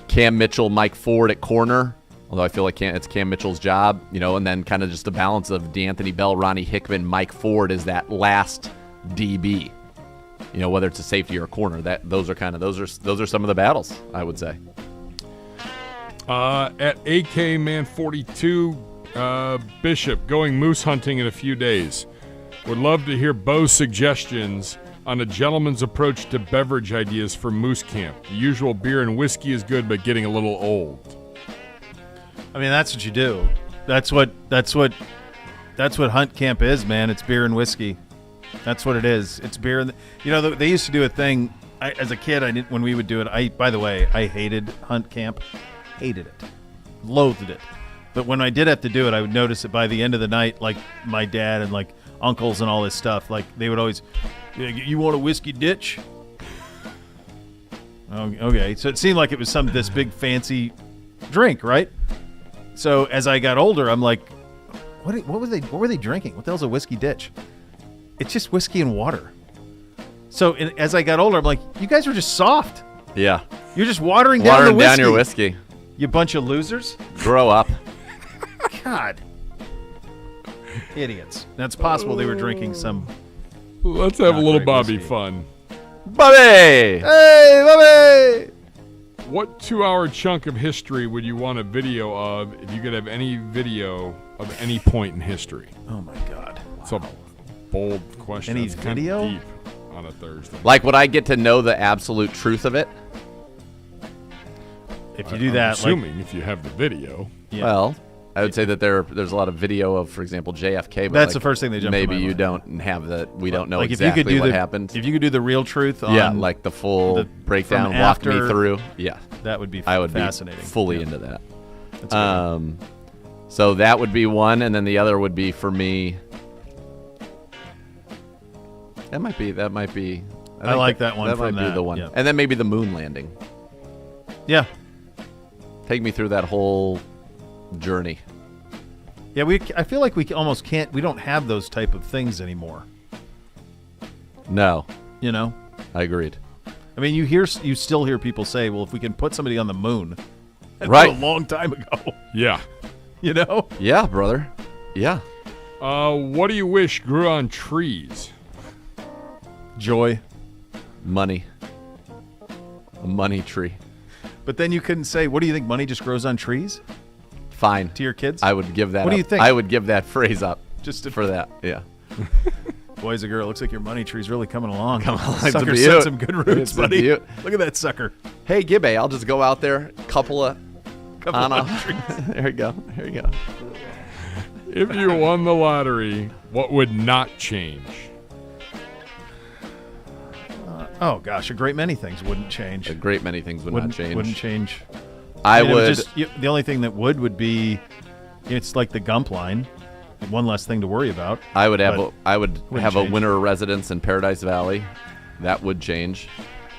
Cam Mitchell, Mike Ford at corner, although I feel like it's Cam Mitchell's job, and then kind of just the balance of DeAnthony Bell, Ronnie Hickman, Mike Ford is that last DB, whether it's a safety or a corner. Those are some of the battles, I would say. At AKMan42, Bishop, going moose hunting in a few days. Would love to hear Bo's suggestions on a gentleman's approach to beverage ideas for moose camp. The usual beer and whiskey is good, but getting a little old. I mean, that's what you do. That's what hunt camp is, man. It's beer and whiskey. That's what it is. It's beer. They used to do a thing. As a kid, when we would do it. By the way, I hated hunt camp. Hated it. Loathed it. But when I did have to do it, I would notice that by the end of the night, like my dad and like uncles and all this stuff, like they would always, you want a whiskey ditch? Oh, okay. So it seemed like it was this big fancy drink, right? So as I got older, I'm like, what were they drinking? What the hell's a whiskey ditch? It's just whiskey and water. So as I got older, I'm like, you guys are just soft. Yeah. You're just watering down the whiskey. Down your whiskey. You bunch of losers. Grow up. God. Idiots. That's possible they were drinking some. Let's have a little Bobby whiskey. fun. Bobby! Hey, Bobby! What 2-hour chunk of history would you want a video of if you could have any video of any point in history? Oh, my God. It's a bold question. Any That's video? kind of deep on a Thursday. Like, would I get to know the absolute truth of it? If you do that, assuming if you have the video. Yeah. Well, I would say that there's a lot of video of, for example, JFK. But that's the first thing they jump maybe to my you mind. don't have that. We don't know like exactly if you could do what happened. If you could do the real truth on like the full breakdown, from walk me after, through. Yeah. That would be I would fascinating. be fully into that. That's good. So that would be one, and then the other would be for me. That might be. I like that one. That from might be the one, yeah. and then maybe the moon landing. Yeah. Take me through that whole journey. Yeah, I feel like we almost can't. We don't have those type of things anymore. No. You know. I agreed. I mean, you still hear people say, "Well, if we can put somebody on the moon," that right? was a long time ago. Yeah. You know. Yeah, brother. Yeah. What do you wish grew on trees? Joy. Money. A money tree. But then you couldn't say, what do you think, money just grows on trees? Fine. To your kids? I would give that What up. do you think? I would give that phrase up just for that. Yeah. Boys and girl, looks like your money tree's really coming along. Come on. Sucker sent some good roots, buddy. Look at that sucker. Hey, Gibbe, I'll just go out there, couple of trees. There you go. There you go. If you won the lottery, what would not change? Oh, gosh, a great many things wouldn't change. A great many things would not change. Wouldn't change. I would. The only thing that would be, it's like the Gump line. One less thing to worry about. I would have a change. winter residence in Paradise Valley. That would change.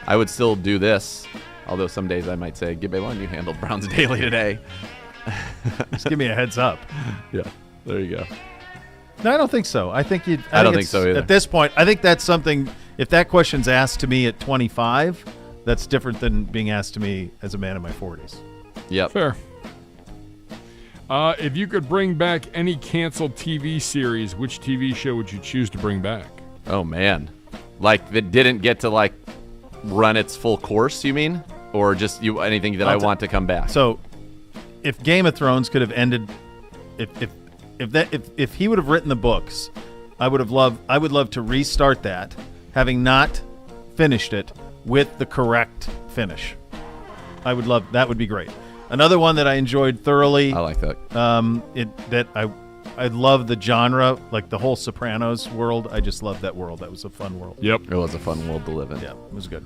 I would still do this, although some days I might say, Gibbe, why don't you handle Browns Daily today? Just give me a heads up. Yeah, there you go. No, I don't think so. I think you. I don't think so either. At this point, I think that's something. If that question's asked to me at 25, that's different than being asked to me as a man in my 40s. Yep. Fair. If you could bring back any canceled TV series, which TV show would you choose to bring back? Oh man, like that didn't get to like run its full course. You mean, or just anything that I want to come back? So, if Game of Thrones could have ended, if he would have written the books, I would love to restart that, having not finished it with the correct finish. I would love that. Would be great. Another one that I enjoyed thoroughly. I like that. I love the genre, like the whole Sopranos world. I just love that world. That was a fun world. Yep, it was a fun world to live in. Yeah, it was good.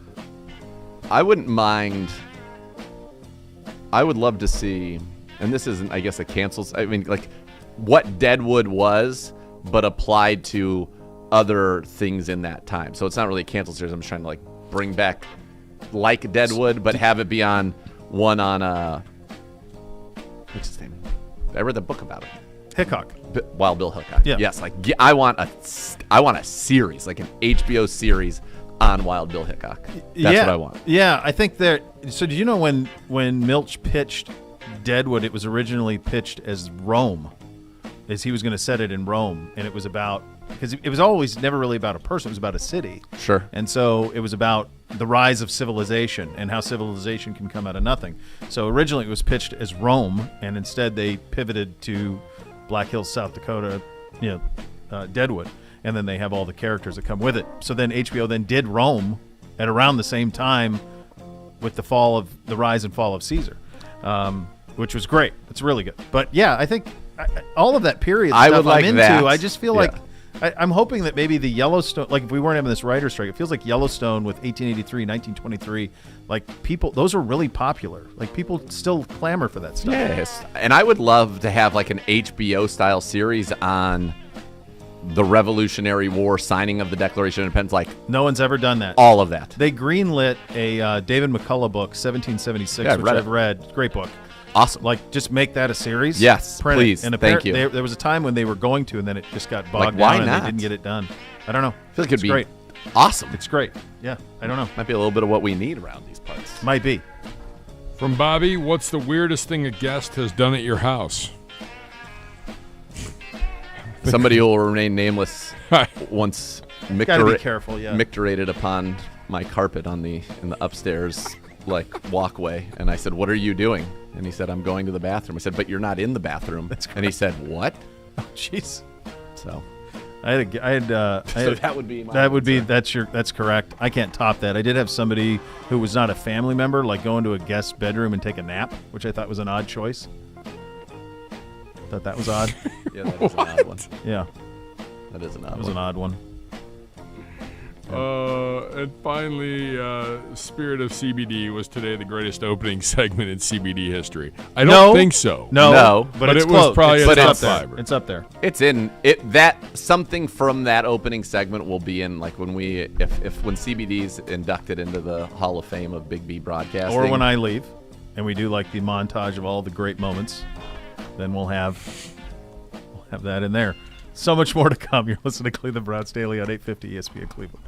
I wouldn't mind. I would love to see, and this isn't, I guess, a cancels. I mean, like what Deadwood was, but applied to other things in that time. So it's not really a cancel series. I'm just trying to like bring back like Deadwood, but have it be on one on what's his name? I read the book about it. Hickok. Wild Bill Hickok. Yeah. Yes, like I want a series, like an HBO series on Wild Bill Hickok. That's what I want. Yeah, I think there. So did you know when Milch pitched Deadwood, it was originally pitched as Rome, as he was going to set it in Rome, and it was about because it was always never really about a person. It was about a city. Sure. And so it was about the rise of civilization and how civilization can come out of nothing. So originally it was pitched as Rome, and instead they pivoted to Black Hills, South Dakota, Deadwood, and then they have all the characters that come with it. So then HBO then did Rome at around the same time with the rise and fall of Caesar, which was great. It's really good. But yeah, I think all of that period stuff I'm into. That. I just feel like I'm hoping that maybe the Yellowstone, like if we weren't having this writer's strike, it feels like Yellowstone with 1883, 1923, like people, those are really popular. Like people still clamor for that stuff. Yes, and I would love to have like an HBO style series on the Revolutionary War, signing of the Declaration of Independence. Like no one's ever done that. All of that. They greenlit a David McCullough book, 1776, which I've read. Great book. Awesome. Like, just make that a series. Yes, please. And thank you. There was a time when they were going to, and then it just got bogged down, and they didn't get it done. I don't know. I feel like it'd be great. Awesome. It's great. Yeah, I don't know. Might be a little bit of what we need around these parts. Might be. From Bobby, what's the weirdest thing a guest has done at your house? Somebody who will remain nameless once gotta be careful, micturated upon my carpet in the upstairs walkway, and I said, "What are you doing?" And he said, "I'm going to the bathroom." I said, "But you're not in the bathroom." And he said, "What?" Oh, jeez. So so that would be my answer. That's correct. I can't top that. I did have somebody who was not a family member go into a guest's bedroom and take a nap, which I thought was an odd choice. Thought that was odd. Yeah, that is an odd one. Yeah, that is an odd one. That was an odd one. And finally, Spirit of CBD was today the greatest opening segment in CBD history. I don't think so. No, but it was probably it's up there. It's up there. It's in it. That something from that opening segment will be in when when CBD's inducted into the Hall of Fame of Big B broadcasting, or when I leave, and we do the montage of all the great moments. Then we'll have that in there. So much more to come. You're listening to Cleveland Browns Daily on 850 ESPN Cleveland.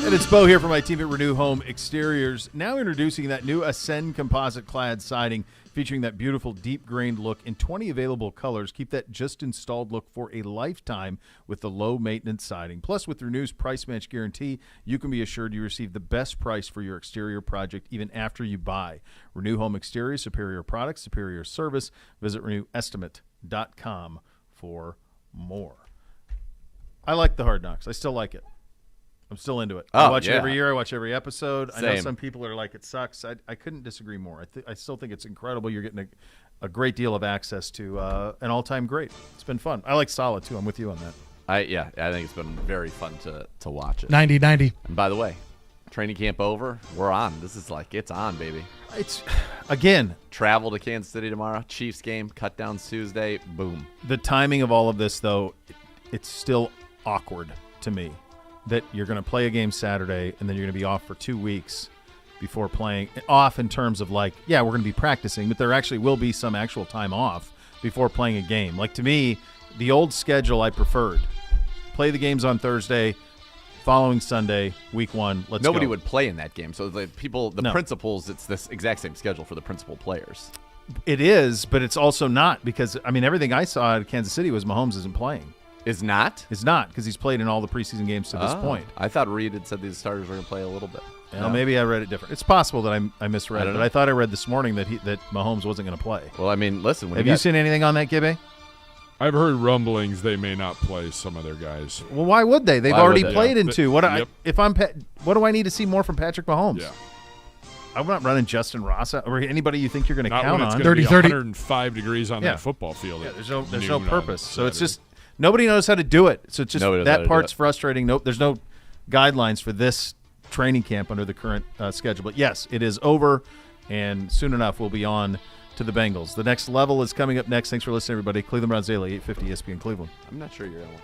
And it's Bo here from my team at Renew Home Exteriors. Now introducing that new Ascend composite clad siding featuring that beautiful deep grained look in 20 available colors. Keep that just installed look for a lifetime with the low maintenance siding. Plus, with Renew's price match guarantee, you can be assured you receive the best price for your exterior project even after you buy. Renew Home Exteriors, superior products, superior service. Visit RenewEstimate.com for more. I like the Hard Knocks. I still like it. I'm still into it. I watch it every year. I watch every episode. Same. I know some people are like, it sucks. I couldn't disagree more. I still think it's incredible. You're getting a great deal of access to an all-time great. It's been fun. I like Solid, too. I'm with you on that. I think it's been very fun to watch it. 90-90. And by the way, training camp over. We're on. This is like, it's on, baby. It's, again. Travel to Kansas City tomorrow. Chiefs game. Cut down Tuesday. Boom. The timing of all of this, though, it's still awkward to me. That you're going to play a game Saturday and then you're going to be off for 2 weeks before playing. Off in terms of like, yeah, we're going to be practicing, but there actually will be some actual time off before playing a game. Like, to me, the old schedule I preferred. Play the games on Thursday, following Sunday, week 1, let's Nobody go. would play in that game. So the principals, it's this exact same schedule for the principal players. It is, but it's also not because, I mean, everything I saw at Kansas City was Mahomes isn't playing. Is not? Is not, because he's played in all the preseason games to this point. I thought Reed had said these starters were going to play a little bit. Well, maybe I read it different. It's possible that I misread it, but I thought I read this morning that Mahomes wasn't going to play. Well, I mean, listen. Have you seen anything on that, Gibby? I've heard rumblings they may not play some of their guys. Well, why would they? They've already played in 2. What do I need to see more from Patrick Mahomes? Yeah. I'm not running Justin Ross or anybody you think you're going to count on. 30-30. 105 degrees on that football field. Yeah, there's no purpose. So it's just nobody knows how to do it. So it's just that part's frustrating. There's no guidelines for this training camp under the current schedule. But yes, it is over, and soon enough we'll be on to the Bengals. The next level is coming up next. Thanks for listening, everybody. Cleveland Browns Daily, 850 ESPN Cleveland. I'm not sure you're going to